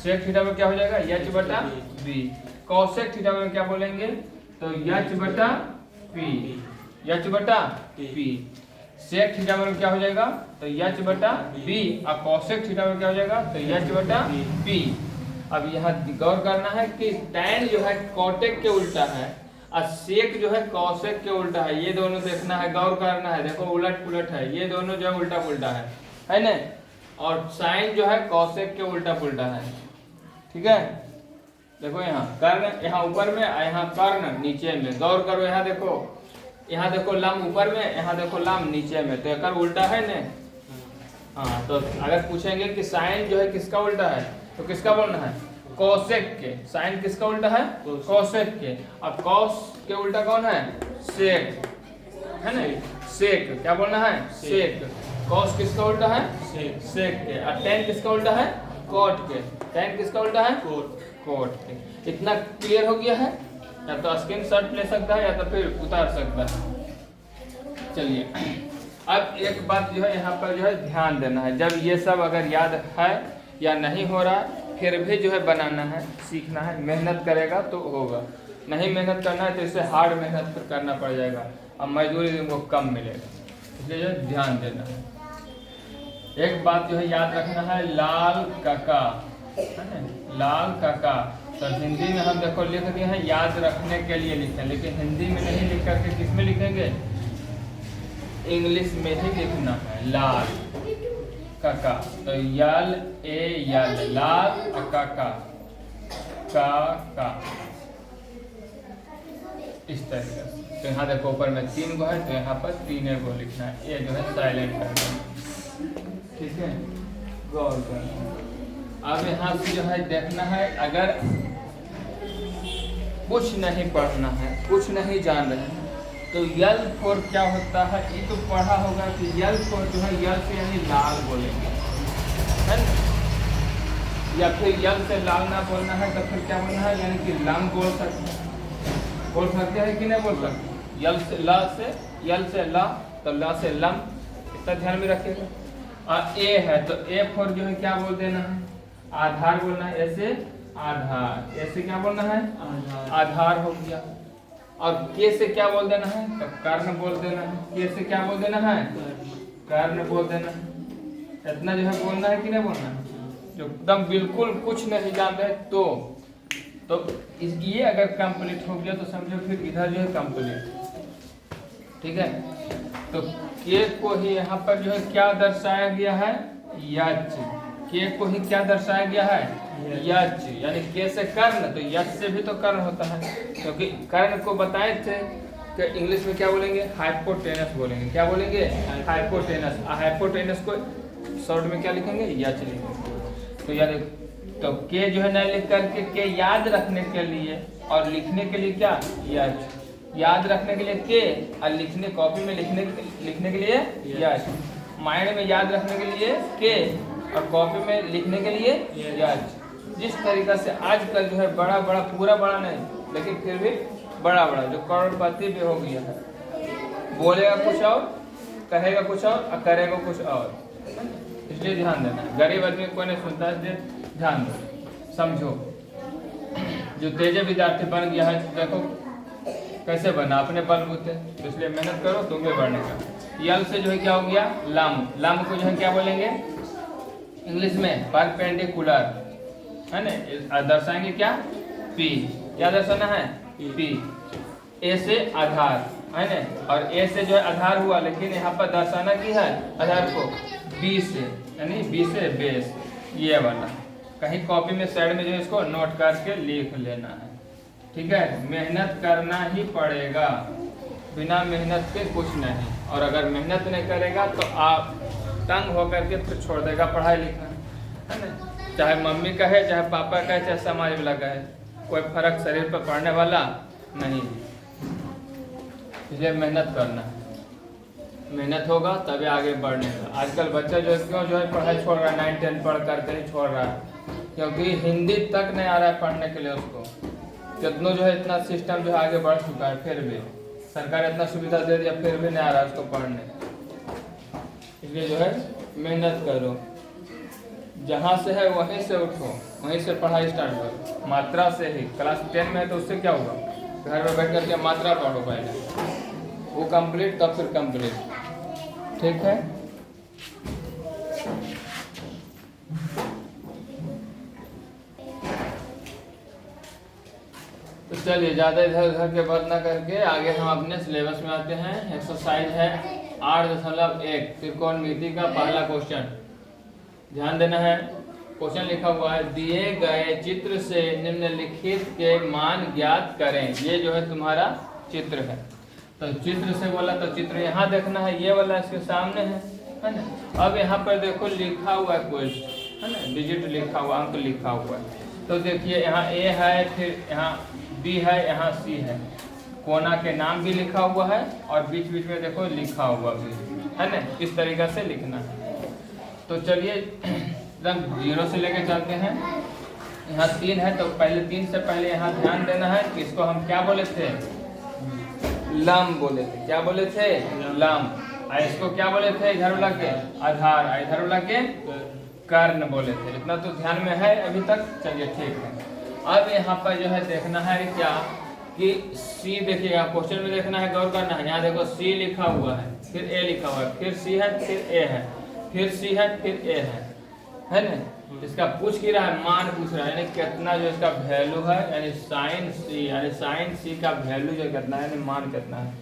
sec थीटा को क्या हो जाएगा, h बटा b, cosec थीटा को क्या बोलेंगे, तो h बटा p, h बटा p, sec थीटा पर क्या हो जाएगा, तो h बटा b, और cosec थीटा पर क्या हो जाएगा, तो h बटा p। अब यहाँ गौर करना है कि tan जो है cotec के उल्टा है और sec जो है cosec के उल्टा है, ये दोनों देखना है, गौर करना है। देखो उलट पुलट है, ये दोनों जो है उल्टा पुल्टा है ना, और sin जो है cosec के उल्टा पुल्टा है। ठीक है, देखो यहाँ कर्ण यहाँ ऊपर में, यहाँ कर्ण नीचे में, गौर करो यहाँ देखो लम ऊपर में, यहाँ देखो लम नीचे में, तो एक उल्टा है ना। हाँ, तो अगर पूछेंगे कि साइन जो है किसका उल्टा है, तो किसका बोलना है, कोसेक के। साइन किसका उल्टा है, कोसेक के। अब कॉस के उल्टा कौन है, सेक, है ना, सेक क्या बोलना है, सेक। कॉस किसका उल्टा है, सेक के। और टेन किसका उल्टा है, कोट के। टेन किसका उल्टा है, कोट के। इतना क्लियर हो गया है, या तो स्क्रीन शॉट ले सकता है या तो फिर उतार सकता है। चलिए अब एक बात जो है यहाँ पर जो है ध्यान देना है, जब ये सब अगर याद है या नहीं हो रहा फिर भी जो है बनाना है, सीखना है, मेहनत करेगा तो होगा, नहीं मेहनत करना है तो इसे हार्ड मेहनत फिर करना पड़ जाएगा और मजदूरी तुमको कम मिलेगा, इसलिए जो है ध्यान देना है। एक बात जो है याद रखना है, लाल काका, है ना, लाल काका। तो हिंदी में हम देखो लिख दिए हैं याद रखने के लिए लिखें, लेकिन हिंदी में नहीं लिख करके किस में लिखेंगे, इंग्लिश में ही लिखना है, लाल काका। तो यल ए यल, लाल काका, काका, इस तरीके से। तो यहाँ देखो ऊपर में 3 गो है, तो यहाँ पर 3 गो लिखना है, ये जो है साइलेंट कर देना, ठीक है, गौर करना। अब यहाँ से जो है देखना है, अगर कुछ नहीं पढ़ना है, कुछ नहीं जान रहे हैं, तो यल फोर क्या होता है, ये तो पढ़ा होगा कि यल फोर जो है यल से यानी लाल बोलेंगे, है ना, या फिर यल से लाल ना बोलना है तो फिर क्या बोलना है, यानी कि लम बोल सकते हैं कि नहीं बोल सकते। यल से ला से, यल से ला, तो ला से लम, इतना ध्यान में रखिएगा। और ए है तो ए फोर जो है क्या बोल देना है, आधार बोलना है, ऐसे आधार, ऐसे क्या बोलना है, आधार हो गया। और के से क्या बोल देना है, तो कर्ण बोल देना है। के से क्या बोल देना है, कर्ण बोल देना है। इतना जो है बोलना है कि नहीं बोलना है, जो एकदम बिल्कुल कुछ नहीं जानते तो ये अगर कंप्लीट हो गया तो समझो फिर इधर जो है कंप्लीट, ठीक है। तो के को ही यहाँ पर जो है क्या दर्शाया गया है, यच। के को ही क्या दर्शाया गया है, यच, यानी के से कर्ण, तो यच से भी तो कर्ण होता है, क्योंकि कर्ण को बताए थे कि इंग्लिश में क्या बोलेंगे, हाइपोटेनस बोलेंगे। क्या बोलेंगे, हाइपोटेनस। हाइपोटेनस को शॉर्ट में क्या लिखेंगे, यच लिखेंगे। तो यानी तो के जो है ना लिख करके के याद रखने के लिए और लिखने के लिए क्या, यच। याद रखने के लिए के और लिखने कॉपी में लिखने के लिए यच। माइंड में याद रखने के लिए के और कॉपी में लिखने के लिए यच। जिस तरीका से आजकल जो है बड़ा बड़ा, पूरा बड़ा नहीं लेकिन फिर भी बड़ा बड़ा जो करोड़पति भी हो गया है, बोलेगा कुछ और, कहेगा कुछ और करेगा कुछ और, इसलिए ध्यान देना है। गरीब आदमी कोई नहीं सुनता है, इसलिए ध्यान दो, समझो। जो तेज विद्यार्थी बन गया है, देखो कैसे बना, अपने बलबूते, तो इसलिए मेहनत करो तुम भी बढ़ने का। यल से जो है क्या हो गया, लम। लम को जो है क्या बोलेंगे इंग्लिश में, परपेंडिकुलर, है ना, दर्शाएंगे क्या, पी। क्या दर्शाना है, पी। ए से आधार, है ना, और ए से जो है आधार हुआ, लेकिन यहाँ पर दर्शाना की है आधार को बी से, यानी बी से बेस, ये वाला। कहीं कॉपी में साइड में जो है इसको नोट करके लिख लेना है, ठीक है। मेहनत करना ही पड़ेगा, बिना मेहनत के कुछ नहीं। और अगर मेहनत नहीं करेगा तो आप तंग होकर के फिर छोड़ देगा पढ़ाई लिखना, है ना। चाहे मम्मी कहे, चाहे पापा कहे, चाहे समाज वाला कहे, कोई फर्क शरीर पर पड़ने वाला नहीं। इसलिए मेहनत करना है, मेहनत होगा तभी आगे बढ़ने का। आजकल बच्चा जो है क्यों जो है पढ़ाई छोड़ रहा है, 9-10 पढ़ करके ही छोड़ रहा है, क्योंकि हिंदी तक नहीं आ रहा है पढ़ने के लिए उसको। कितनों जो है इतना सिस्टम जो है आगे बढ़ चुका है, फिर भी सरकार इतना सुविधा दे दिया, फिर भी नहीं आ रहा है उसको पढ़ने। इसलिए जो है मेहनत करो, जहाँ से है वहीं से उठो, वहीं से पढ़ाई स्टार्ट करो, मात्रा से ही। क्लास 10 में है तो उससे क्या होगा, घर में बैठ करके मात्रा पढ़ो पहले, वो कंप्लीट तब फिर कंप्लीट, ठीक है। तो चलिए ज़्यादा इधर उधर के बात ना करके आगे हम अपने सिलेबस में आते हैं। एक्सरसाइज है 8.1 त्रिकोणमिति का पहला क्वेश्चन। ध्यान देना है, क्वेश्चन लिखा हुआ है दिए गए चित्र से निम्नलिखित के मान ज्ञात करें। ये जो है तुम्हारा चित्र है, तो चित्र से बोला तो चित्र यहाँ देखना है, ये वाला इसके सामने है ना। अब यहाँ पर देखो लिखा हुआ है कुछ, है ना, डिजिट लिखा हुआ, अंक लिखा हुआ है। तो देखिए यहाँ ए है, फिर यहाँ बी है, यहाँ सी है, कोना के नाम भी लिखा हुआ है और बीच बीच में देखो लिखा हुआ भी है ना। इस तरीक़ा से लिखना है। तो चलिए एकदम 0 से लेके चलते हैं। यहाँ 3 है तो पहले 3 से पहले यहाँ ध्यान देना है कि इसको हम क्या बोले थे, लम बोले थे। क्या बोले थे, लम। इसको क्या बोले थे, इधर वाला के आधार, इधर वाला के कर्ण बोले थे। इतना तो ध्यान में है अभी तक, चलिए ठीक है। अब यहाँ पर जो है देखना है क्या कि सी, देखिएगा क्वेश्चन में देखना है, गौर करना है। यहाँ देखो सी लिखा हुआ है, फिर ए लिखा हुआ है, फिर सी है, फिर ए है, फिर सी है, फिर ए है ना। इसका पूछ की रहा है, मान पूछ रहा है, यानी कितना जो इसका वैल्यू है, यानी साइन सी, यानी साइन सी का वैल्यू जो कितना है, यानी मान कितना है।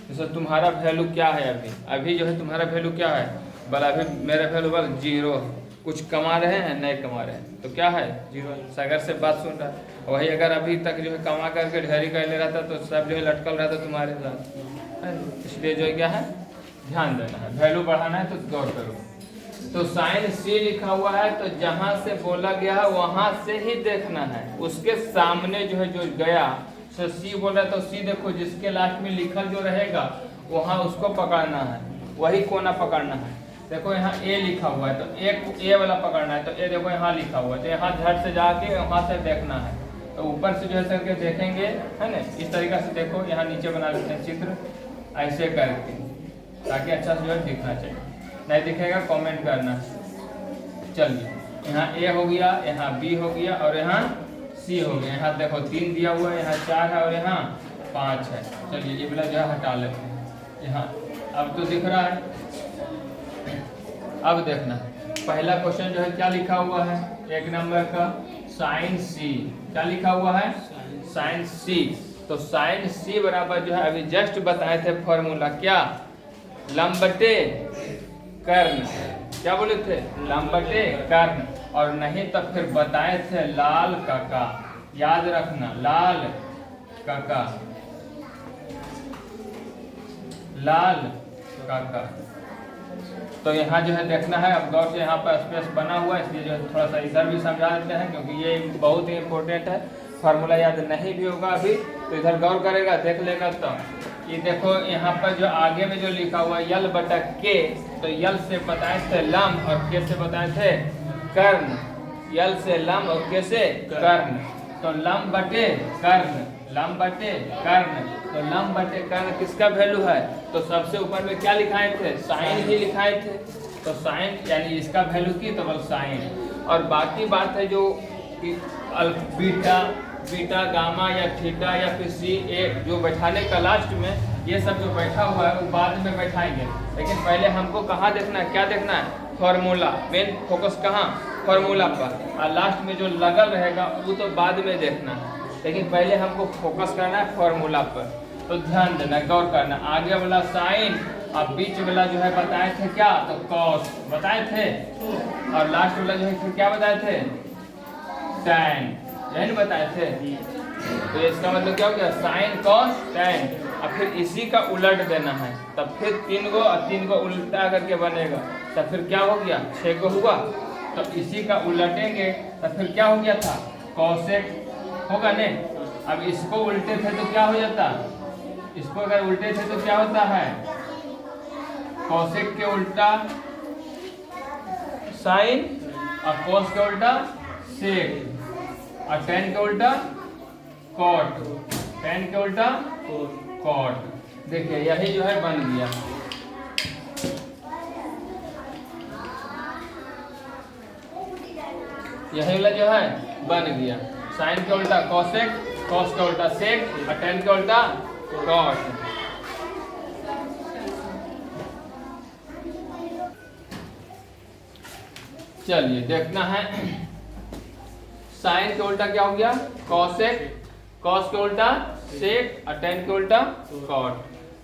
जैसे तुम्हारा वैल्यू क्या है अभी जो है तुम्हारा वैल्यू क्या है, बोला अभी मेरा वैल्यू बल 0 है। कुछ कमा रहे हैं, नहीं कमा रहे हैं, तो क्या है 0। सागर से बात सुन रहा है, वही अगर अभी तक जो है कमा करके ढेरी कर ले रहा था तो सब जो है लटकल रहा था तुम्हारे साथ। इसलिए जो है क्या है, ध्यान देना है, वैल्यू बढ़ाना है तो गौर करो। तो साइन सी लिखा हुआ है, तो जहां से बोला गया है वहां से ही देखना है, उसके सामने जो है जो गया, तो सी बोल रहा है तो सी देखो, जिसके लास्ट में लिखल जो रहेगा वहां उसको पकड़ना है, वही कोना पकड़ना है। देखो यहाँ ए लिखा हुआ है तो एक ए वाला पकड़ना है, तो ए देखो यहाँ लिखा हुआ है, तो यहाँ झट से जाके वहां से देखना है। तो ऊपर से जो है करके देखेंगे, है ना, इस तरीका से देखो। यहाँ नीचे बना लेते हैं चित्र ऐसे करके, ताकि अच्छा से जो है दिखना चाहिए। नहीं दिखेगा कमेंट करना। चलिए यहाँ ए हो गया, यहाँ बी हो गया और यहाँ सी हो गया। यहाँ देखो 3 दिया हुआ है, यहाँ 4 है और यहाँ 5 है। चलिए ये वाला जो है हटा लेते हैं। यहाँ अब तो दिख रहा है। अब देखना पहला क्वेश्चन जो है क्या लिखा हुआ है, 1 नंबर का साइन सी। क्या लिखा हुआ है, साइन सी। तो साइन सी बराबर जो है अभी जस्ट बताए थे फॉर्मूला, क्या, लंब बटे कर्ण। क्या बोले थे, लंब बटे कर्ण। और नहीं तो फिर बताए थे लाल काका, याद रखना, लाल काका, लाल काका। तो यहाँ जो है देखना है। अब गौर से यहाँ पर स्पेस बना हुआ है, इसलिए जो है थोड़ा सा इधर भी समझा देते हैं, क्योंकि ये बहुत ही इंपॉर्टेंट है। फार्मूला याद नहीं भी होगा अभी तो इधर गौर करेगा, देख लेगा। तो ये देखो यहाँ पर जो आगे में जो लिखा हुआ है यल बटा के, तो यल से बताए थे लम और के से बताए थे कर्ण। यल से लम और के से कर्ण, तो लम बटे कर्ण, लम बटे कर्ण। तो लम बटे कर्ण किसका वैल्यू है, तो सबसे ऊपर में क्या लिखाए थे, साइन ही लिखाए थे। तो साइन यानी इसका वैल्यू की, तो बस साइन। और बाकी बात है जो बीटा, बीटा गामा या थीटा या फिर सी ए जो बैठाने का लास्ट में, ये सब जो बैठा हुआ है वो बाद में बैठाएंगे। लेकिन पहले हमको कहाँ देखना है, क्या देखना है, फॉर्मूला। मेन फोकस कहाँ, फॉर्मूला पर। और लास्ट में जो लगल रहेगा वो तो बाद में देखना है, लेकिन पहले हमको फोकस करना है फॉर्मूला पर। तो ध्यान देना, गौर करना। आगे वाला साइन और बीच वाला जो है बताए थे क्या, तो कॉस बताए थे। और लास्ट वाला जो है फिर क्या बताए थे, टैन, यही बताए थे। तो इसका मतलब क्या हो गया, साइन कॉस टैन। और फिर इसी का उलट देना है, तब फिर 3 गो और 3 गो उल्टा करके बनेगा। तब फिर क्या हो गया, 6 गो हुआ। तो इसी का उलटेंगे तो फिर क्या हो गया था, कॉसेक होगा ने। अब इसको उल्टे थे तो क्या हो जाता, इसको अगर उल्टे थे तो क्या होता है, कोसेक के उल्टा साइन और कोस के उल्टा सेक और टेन के उल्टा कॉट, टेन के उल्टा कॉट। देखिए यही जो है बन गया। यही वाला जो है बन गया, साइन के उल्टा कोसेक, कॉस के उल्टा सेक और टेन के उल्टा कॉट। चलिए देखना है, साइन के उल्टा क्या हो गया, कोसेक, कॉस के उल्टा सेक और टेन के उल्टा कॉट।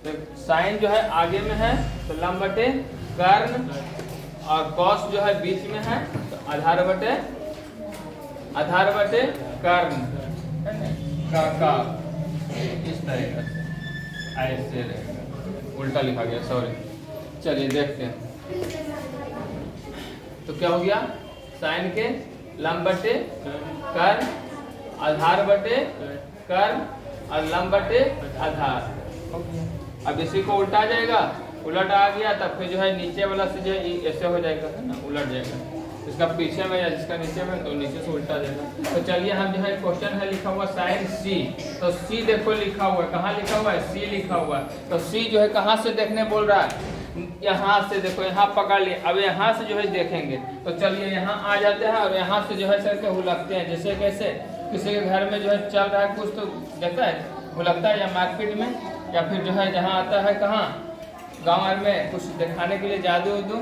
तो साइन जो है आगे में है तो लंब बटे कर्ण, और कॉस जो है बीच में है तो आधार बटे कर्ण का इस तरीके से ऐसे रहेगा, उल्टा लिखा गया, सॉरी। चलिए देखते हैं, तो क्या हो गया, साइन के लंब बटे कर्ण, आधार बटे कर्ण और लंब बटे आधार। अब इसी को उल्टा जाएगा, उलट आ गया तब फिर जो है नीचे वाला से जो है ऐसे हो जाएगा, है ना, उलट जाएगा। इसका पीछे में या जिसका नीचे में तो नीचे से उल्टा जाएगा। तो चलिए हम जो है क्वेश्चन है लिखा हुआ साइन सी, तो सी देखो लिखा हुआ है, कहाँ लिखा हुआ है, सी लिखा हुआ है। तो सी जो है कहाँ से देखने बोल रहा है, यहाँ से देखो, यहाँ पकड़ लिए। अब यहाँ से जो है देखेंगे, तो चलिए यहाँ आ जाते हैं और यहाँ से जो है सर के हुलकते हैं। जैसे कैसे, किसी के घर में जो है चल रहा है कुछ तो देखता है हुलकता है, या मार्केट में, या फिर जो है जहाँ आता है कहाँ गाँव में कुछ दिखाने के लिए जादू उदू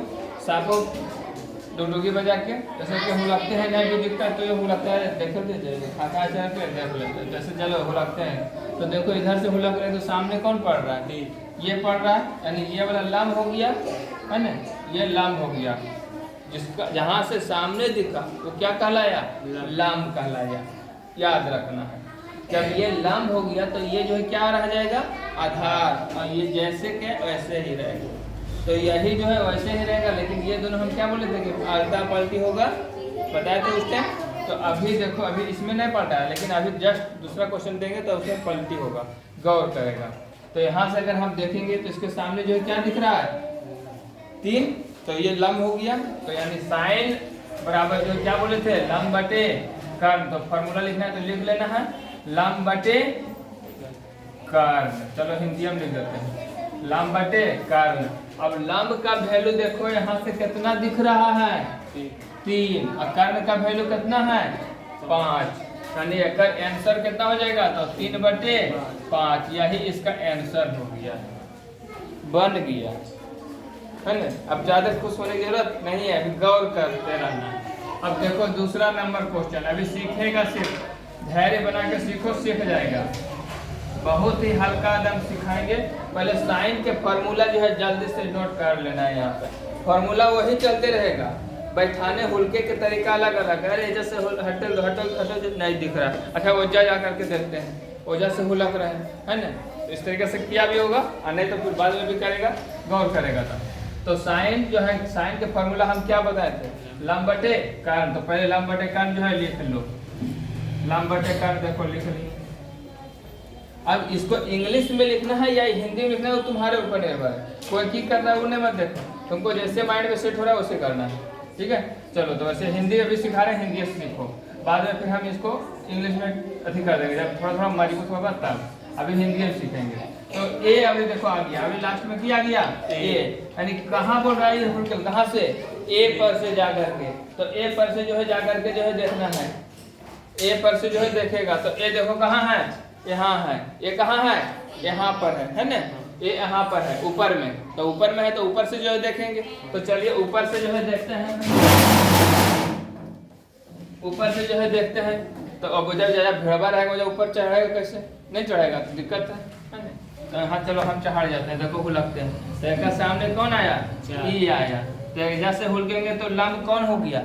साबु डुडुगी बजा के, जैसे कि हुलकते हैं, जहाँ भी दिखता है तो ये हुलकता है, देखो खाता चल के देख लेते हैं, जैसे चलो हुलकते हैं। तो देखो इधर से हुलक रहे हैं तो सामने कौन पड़ रहा है, ये पड़ रहा है, यानी ये वाला लंब हो गया, है ना, ये लंब हो गया। जिसका जहाँ से सामने दिखा वो क्या कहलाया, लंब कहलाया। याद रखना है, जब ये लंब हो गया तो ये जो है क्या रह जाएगा, आधार, और ये जैसे के वैसे ही रहेगा। तो यही जो है वैसे ही रहेगा, लेकिन ये दोनों हम क्या बोले थे कि आल्टा पलटी होगा, बताए थे उस टाइम। तो अभी देखो, अभी इसमें नहीं पलटा है, लेकिन अभी जस्ट दूसरा क्वेश्चन देंगे तो उसमें पलटी होगा, गौर करेगा। तो यहाँ से अगर हम देखेंगे तो इसके सामने जो है क्या दिख रहा है, 3, तो ये लंब हो गया। तो यानी साइन बराबर जो क्या बोले थे, लंब बटे कर्ण। तो फॉर्मूला लिखना है तो लिख लेना है, लंब बटे कर्ण। चलो हिंदी में लिख देते हैं, लंब बटे कर्ण। अब लंब का वैल्यू देखो यहाँ से कितना दिख रहा है, 3, और कर्ण का वैल्यू कितना है, 5। यानी इसका आंसर कितना हो जाएगा, तो 3/5। यही इसका आंसर हो गया, बन गया, है ना। अब ज्यादा खुश होने की जरूरत नहीं है, अभी गौर करते रहना। अब देखो दूसरा नंबर क्वेश्चन, अभी सीखेगा, सिर्फ धैर्य बना के सीखो, सीख जाएगा। बहुत ही हल्का दम सिखाएंगे। पहले साइन के फॉर्मूला जो है जल्दी से नोट कर लेना है। यहाँ पे फॉर्मूला वही चलते रहेगा, बैठाने हुलके के तरीका अलग अलग है। अरे जैसे हटल हटल हटल नहीं दिख रहा है, अच्छा ओजा जा करके देखते हैं, ओजा से हुलक रहे हैं, है ना। इस तरीके से किया भी होगा, और नहीं तो फिर बाद में भी करेगा, गौर करेगा। तो साइन जो है, साइन के फॉर्मूला हम क्या बताए थे, लंब बटे कर्ण। तो पहले लंब बटे कर्ण जो है लिख लो, लंब बटे कर्ण देखो लिख लिए। अब इसको इंग्लिश में लिखना है या हिंदी में लिखना है वो तुम्हारे ऊपर निर्भर है। कोई की करना है उन्हें मत देखो, तुमको जैसे माइंड में सेट हो रहा है वैसे करना है, ठीक है। चलो तो वैसे हिंदी अभी सिखा रहे हैं, हिंदी से सीखो, बाद में फिर हम इसको इंग्लिश में अथी कर देंगे जब थोड़ा थोड़ा मजबूत होगा तब। अभी हिंदी में सीखेंगे। तो ए अभी देखो आ गया, अभी लास्ट में क्या आ गया, ए, यानी कहाँ बोल रहा है, कहाँ से, ए पर से जा करके। तो ए पर से जो है जा करके जो है देखना है, ए पर से जो है देखेगा। तो ए देखो कहाँ है, यहाँ है। ये कहाँ है, यहाँ पर है ना। ये यहाँ पर है ऊपर में, तो ऊपर में है तो ऊपर से जो है देखेंगे। तो चलिए ऊपर से जो है देखते हैं, ऊपर से जो है देखते हैं। तो अब जब ज्यादा भिड़वा रहेगा जब ऊपर चढ़ाएगा, कैसे नहीं चढ़ेगा तो दिक्कत है ना। तो हाँ चलो हम चढ़ जाते हैं, देखो हुलकते हैं। तो एक सामने कौन आया, ई आया। तो जैसे हुलकेंगे तो लंब कौन हो गया,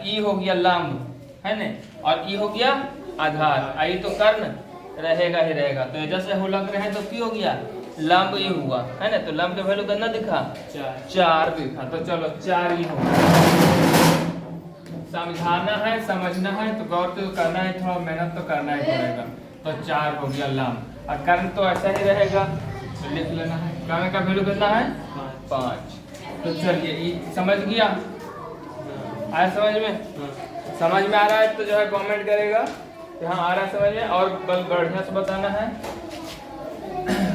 ई हो गया लंब, है ना। और ई हो गया आधार, आई तो कर्ण रहेगा ही रहेगा। तो जैसे हुलक रहे हैं तो की हो गया, लंब ही हुआ, है ना। तो लंब का वैल्यू कितना दिखा, 4 दिखा। तो चलो 4 ही होगा। समझाना है, समझना है तो गौर तो करना है, थोड़ा मेहनत तो करना ही पड़ेगा। तो 4 हो गया लंब, और कर्ण तो ऐसा ही रहेगा, तो लिख लेना है। कर्ण का वैल्यू कितना है 5। तो चलिए समझ गया, आया समझ में? समझ में आ रहा है तो जो है कमेंट करेगा कि हाँ आ रहा है समझ में, और बल बढ़िया से बताना है।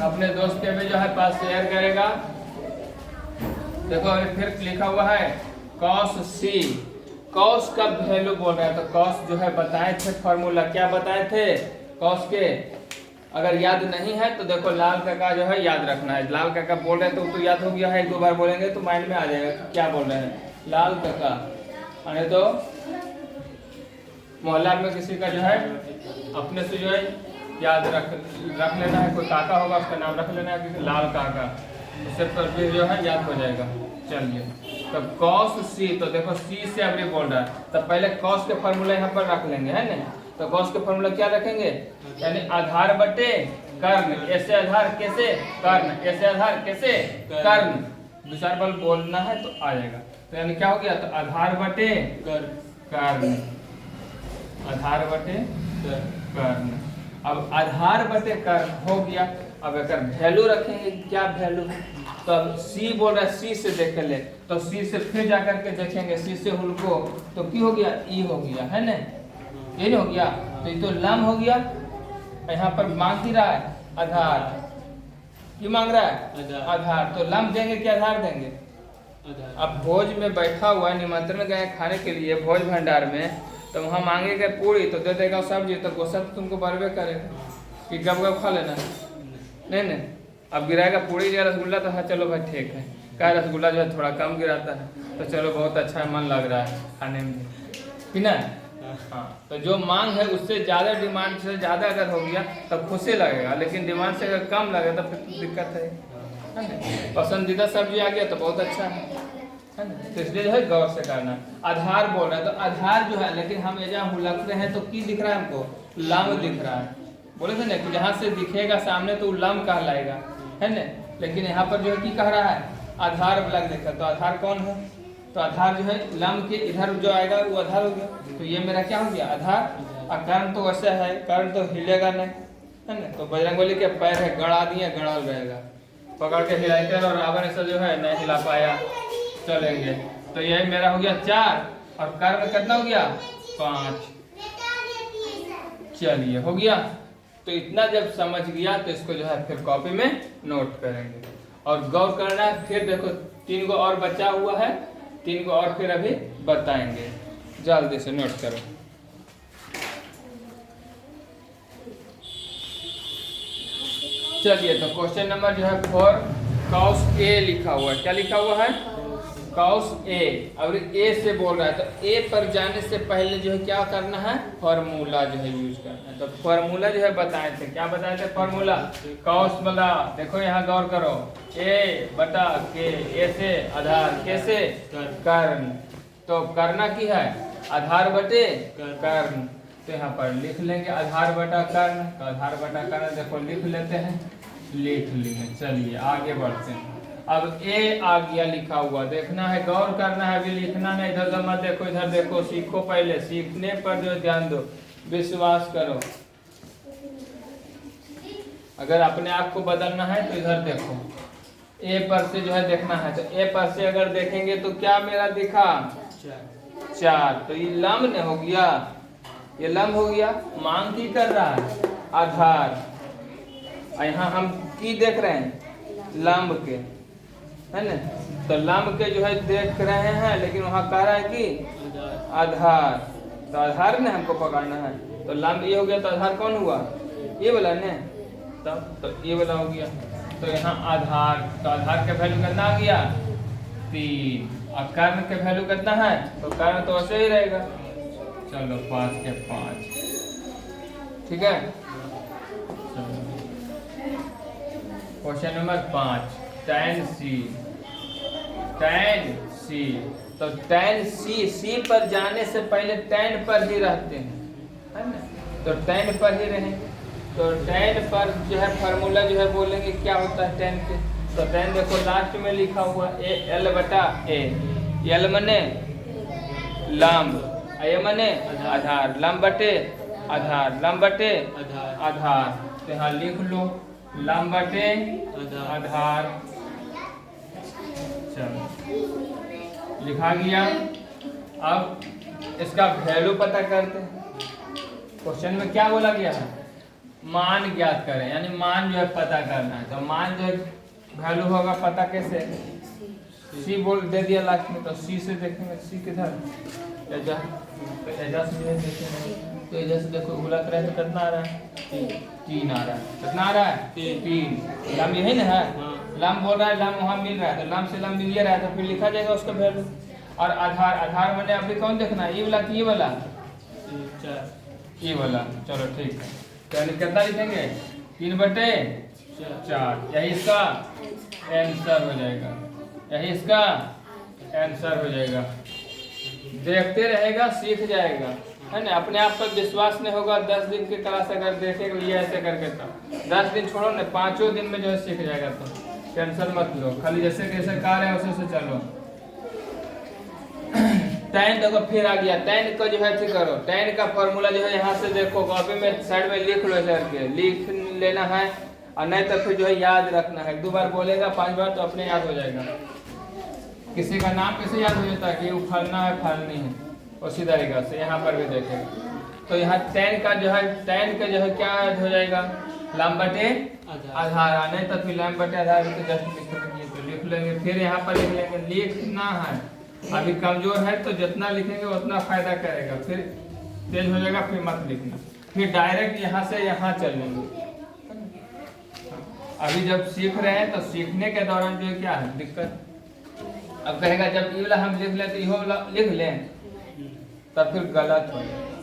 अपने दोस्त के भी जो है पास शेयर करेगा। देखो अभी फिर लिखा हुआ है cos c, cos का वैल्यू बोल रहे हैं तो cos जो है बताए थे फॉर्मूला, क्या बताए थे cos के, अगर याद नहीं है तो देखो लाल काका जो है याद रखना है। लाल काका बोल रहे हैं तो याद हो गया है, एक दो बार बोलेंगे तो माइंड में आ जाएगा क्या बोल रहे हैं लाल काका। अरे तो मोहल्ला में किसी का जो है अपने से जो है याद रख लेना है, कोई काका होगा उसका नाम रख लेना है कि लाल काका, उससे पर भी जो है याद हो जाएगा। चलिए तो cos c, तो देखो c से अब बोल रहा है तो पहले cos के फॉर्मूला यहाँ पर रख लेंगे, है ना? तो cos के फॉर्मूला क्या रखेंगे, यानी आधार बटे कर्ण, ऐसे आधार कैसे कर्ण, ऐसे आधार कैसे कर्ण, दो चार बार बोलना है तो आ जाएगा। तो यानी क्या हो गया, तो आधार बटे कर्ण, आधार बटे कर्ण। अब आधार बटे कर्ण हो गया। अब अगर वैल्यू रखेंगे, क्या वैल्यू है, तो अब c बोल रहा है, c से देख ले, तो c से फिर जाकर के देखेंगे, c से हुल को तो की हो गया e हो गया, है ना? ये नहीं हो गया तो ये तो लम हो गया। यहाँ पर मांग ही रहा है आधार, ये मांग रहा है आधार, तो लम देंगे क्या आधार देंगे? अब भोज में बैठा हुआ निमंत्रण गए खाने के लिए भोज भंडार में, तो वहाँ मांगेगा पूरी तो दे देगा सब्जी, तो गोसा तो तुमको बरबे करेगा कि गप गप खा लेना, नहीं। अब गिराएगा पूरी या रसगुल्ला तो हाँ चलो भाई ठीक है, क्या रसगुल्ला जो है थोड़ा कम गिराता है तो चलो बहुत अच्छा है, मन लग रहा है खाने में, कि ना? हाँ, तो जो मांग है उससे ज़्यादा, डिमांड से ज़्यादा अगर हो गया तब खुशी लगेगा, लेकिन डिमांड से अगर कम लगे तो फिर दिक्कत है ना? पसंदीदा सब्जी आ गया तो बहुत अच्छा है ना? तो इसलिए जो है गौर से करना। आधार बोल रहा है तो आधार जो है, लेकिन हम जहाँ हुलक रहे हैं तो की दिख रहा है हमको, लम दिख रहा है, बोले थे ना कि जहाँ से दिखेगा सामने तो लम कहलाएगा, है ना? लेकिन यहाँ पर जो है की कह रहा है आधार लग देखा, तो आधार कौन है, तो आधार जो है लम के इधर जो आएगा वो आधार हो गया, तो ये मेरा क्या हो गया आधार। और कर्ण तो वैसे है, कर्ण तो हिलेगा नहीं, है ना? तो बजरंगबली के पैर है गड़ा दिए, गड़ल रहेगा, पकड़ के हिलाते हैं और रावण ऐसा जो है नहीं हिला पाया, चलेंगे। तो यही मेरा हो गया 4 और कर्ण कितना हो गया 5। चलिए हो गया। तो इतना जब समझ गया तो इसको जो है फिर कॉपी में नोट करेंगे और गौर करना है। फिर देखो 3 गो और बचा हुआ है, 3 गो और फिर अभी बताएंगे, जल्दी से नोट करो। चलिए तो क्वेश्चन नंबर जो है 4 cos a लिखा हुआ है, क्या लिखा हुआ है cos a। और a से बोल रहा है तो a पर जाने से पहले जो है क्या करना है, फॉर्मूला जो है यूज करना है। तो फॉर्मूला जो है बताए थे, क्या बताए थे फॉर्मूला, cos वाला देखो यहाँ गौर करो, a बटा k, a से आधार, कैसे कर्ण, तो करना की है आधार बटे कर्ण, तो यहाँ पर लिख लेंगे आधार बटा कर्ण, तो आधार बटा कर्ण देखो लिख लेते हैं, लिख लिए। चलिए आगे बढ़ते हैं। अब ए आ गया लिखा हुआ, देखना है गौर करना है, अभी लिखना नहीं, इधर उधर मत देखो, इधर देखो, सीखो, पहले सीखने पर जो ध्यान दो, विश्वास करो। अगर अपने आप को बदलना है तो इधर देखो, ए पर से जो है देखना है, तो ए पर से अगर देखेंगे तो क्या मेरा दिखा 4, तो ये लम्ब हो गया, ये लम्ब हो गया, मांग की कर रहा है आधार, यहाँ हम की देख रहे हैं लंब के, है ना? तो लंब के जो है देख रहे हैं, लेकिन वहाँ कह रहा है कि आधार, तो आधार ने हमको पकड़ना है, तो लंब ये हो गया, तो आधार कौन हुआ, ये वाला ने, तब तो ये वाला हो गया, तो यहाँ आधार, तो आधार के वैल्यू कितना आ गया 3, और कर्ण के वैल्यू कितना है, तो कर्ण तो ऐसे ही रहेगा, चलो 5 के 5, ठीक है। Question number 5 tan c, tan c, तो tan c पर जाने से पहले tan पर ही रहते हैं, है ना? तो tan पर ही रहें, तो tan पर जो है फार्मूला जो है बोलेंगे क्या होता है tan के, तो tan देखो लास्ट में लिखा हुआ ए l बटा a, l मने लंब, a मने आधार, लंब बटे आधार, लंब बटे आधार, तो यहाँ लिख लो। लंब बटे आधार। चलो लिखा गया। अब इसका वैल्यू पता करते हैं। क्वेश्चन में क्या बोला गया है, मान ज्ञात करें, यानी मान जो है पता करना है। तो मान जो है वैल्यू होगा पता कैसे, सी बोल दे दिया लास्ट में, तो सी से देखेंगे, सी किधर एजा, तो एजा से जो है देखेंगे, तो एजा से देखो गुला तरह से कितना आ रहा है, 3 आ रहा है। कितना आ रहा है, 3। लंब यही ना है, लंब बोल रहा है, लंब वहाँ मिल रहा है, तो लंब से लंब मिल रहा है, तो फिर लिखा जाएगा उसका वैल्यू। और आधार, आधार मैंने अभी कौन देखना है, ये वाला कि ये वाला, ये वाला। चलो ठीक है, तो कितना लिखेंगे, 3/4, यही इसका आंसर हो जाएगा, यही इसका आंसर हो जाएगा। देखते रहेगा सीख जाएगा, है ना। अपने आप पर विश्वास नहीं होगा, 10 दिन की क्लास अगर देखेगा ये ऐसे करके, तो 10 दिन छोड़ो ना, 5 दिन में जो है सीख जाएगा। तो टेंशन मत लो, खाली जैसे कैसे कार्य है उसे से चलो। tan देखो फिर आ गया, tan को जो है ठीक करो, tan का फॉर्मूला जो है यहाँ से देखो, कॉपी में साइड में लिख लो, करके लिख लेना है, और नहीं तो फिर जो है याद रखना है। 2 बार बोलेगा, 5 बार, तो अपने याद हो जाएगा। किसी का नाम कैसे याद हो जाता है कि वो फलना है फलनी है, उसी तरीका से यहाँ पर भी देखेगा। तो यहाँ tan का जो है, tan का जो है क्या हो जाएगा, लंब बटे आधार। आने तो फिर लंब बटे आधार तो जस्ट लिख लेंगे, फिर यहाँ पर लिख लेंगे। लिखना है, अभी कमजोर है तो जितना लिखेंगे उतना फायदा करेगा, फिर तेज हो जाएगा, फिर मत लिखना। फिर डायरेक्ट यहाँ से यहाँ चलेंगे। अभी जब सीख रहे हैं तो सीखने के दौरान जो है क्या है दिक्कत, अब कहेगा जब ये वाला हम लिख लें तो ये वाला लिख लें, तब फिर गलत हो जाएगा।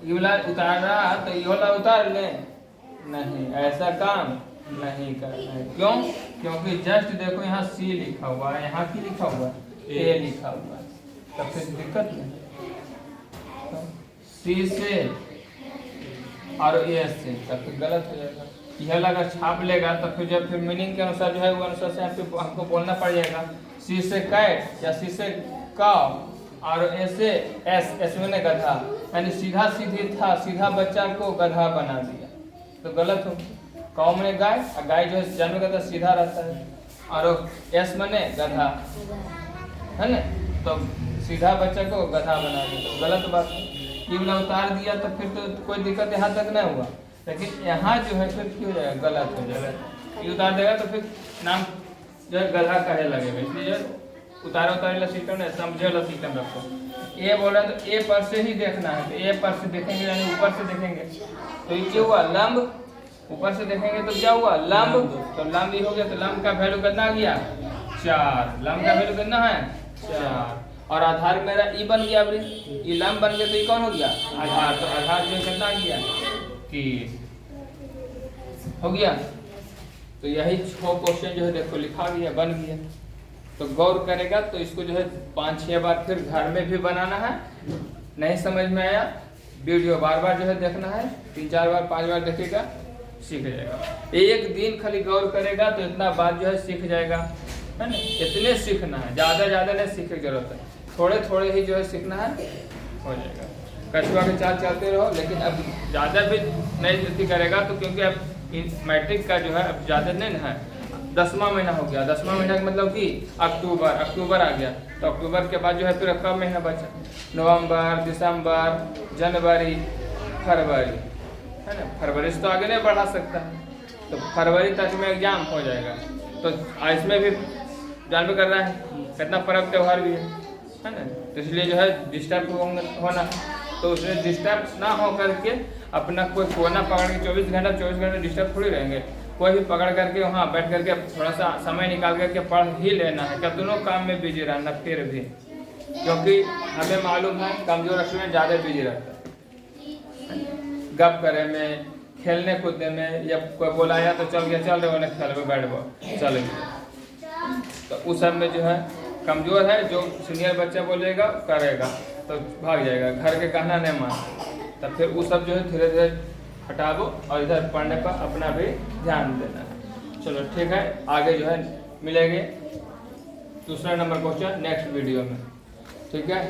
ये वाला उतार रहा तो ये वाला उतार लें, नहीं, ऐसा काम नहीं करना है। क्यों, क्योंकि जस्ट देखो यहाँ सी लिखा हुआ है, यहाँ की लिखा हुआ है, ए लिखा हुआ है, तब फिर दिक्कत नहीं। तो सी से और ए से तब फिर गलत हो जाएगा। यह अगर छाप लेगा तो फिर जब फिर मीनिंग के अनुसार जो है वो अनुसार से हमको बोलना पड़ जाएगा। सी से कैट या सी से काव, और ए से एस, एस मैंने गधा, यानी सीधा सीधी था, सीधा बच्चा को गधा बना दिया, तो गलत हो। काव मैंने गाय, और गाय जो है जन्म का सीधा रहता है, और एस मैंने गधा, है ना, तो सीधा बच्चा को गधा बना दिया, तो गलत बात है। ये वाला उतार दिया तो फिर तो कोई दिक्कत यहाँ तक नहीं हुआ, लेकिन यहाँ जो है फिर क्यों जाएगा, गलत हो जाएगा। ये उतार देगा तो फिर नाम जो है गधा कहे लगेगा, इसलिए जो उतारे वाला सिस्टम है, समझे वाला सिस्टम रखो। ए बोल रहा है तो ए पर से ही देखना है, तो ए पर से देखेंगे, यानी ऊपर से देखेंगे, तो ये क्या हुआ, लंब। ऊपर से देखेंगे तो क्या हुआ, लंब। तो लंब ये हो गया, तो लंब का वैल्यू कितना आ गया, 4। लंब का वैल्यू कितना है, 4। और आधार मेरा ई बन गया, अभी ये लंब बन गया, तो ये कौन हो गया, आधार। तो आधार जो कितना आ गया, 3 हो गया। तो यही 6 क्वेश्चन जो है देखो लिखा गया, बन गया। तो गौर करेगा तो इसको जो है 5-6 बार फिर घर में भी बनाना है। नहीं समझ में आया, वीडियो बार बार जो है देखना है, 3-4 बार 5 बार देखेगा, सीख जाएगा। एक दिन खाली गौर करेगा तो इतना बात जो है सीख जाएगा, है ना। इतने सीखना है, ज़्यादा नहीं सीखने की जरूरत है, थोड़े थोड़े ही जो है सीखना है, हो जाएगा। कछुआ के चाल चलते रहो, लेकिन अब ज़्यादा भी नहीं गलती करेगा, तो क्योंकि अब मैट्रिक का जो है अब ज़्यादा नहीं है, 10वां महीना हो गया। 10वां महीना का मतलब कि अक्टूबर आ गया, तो अक्टूबर के बाद जो है फिर कब महीना बचा, नवंबर, दिसंबर, जनवरी, फरवरी, है ना। फरवरी से तो आगे नहीं बढ़ा सकता, तो फरवरी तक में एग्जाम हो जाएगा। तो इसमें भी जानबे कर रहा है कितना पर्व त्यौहार भी है ना। तो इसलिए जो है डिस्टर्ब होना, तो उसमें डिस्टर्ब ना हो करके अपना कोई कोना पकड़ के 24 घंटा डिस्टर्ब थोड़ी रहेंगे। कोई भी पकड़ करके वहाँ बैठ करके थोड़ा सा समय निकाल करके पढ़ ही लेना है, क्या दोनों काम में बिजी रहना फिर भी, क्योंकि हमें मालूम है कमजोर स्टूडेंट ज़्यादा बिजी रहता है गप करे में, खेलने कूदने में, या कोई बोलाया तो चल गया, चल रहे उन्हें खेल में बैठ गो चल गया, तो उस सब में जो है कमजोर है। जो सीनियर बच्चा बोलेगा करेगा तो भाग जाएगा, घर के कहना नहीं मान, तब फिर वो सब जो है धीरे धीरे हटा दो और इधर पढ़ने पर अपना भी ध्यान देना है। चलो ठीक है, आगे जो है मिलेंगे दूसरा नंबर क्वेश्चन नेक्स्ट वीडियो में, ठीक है।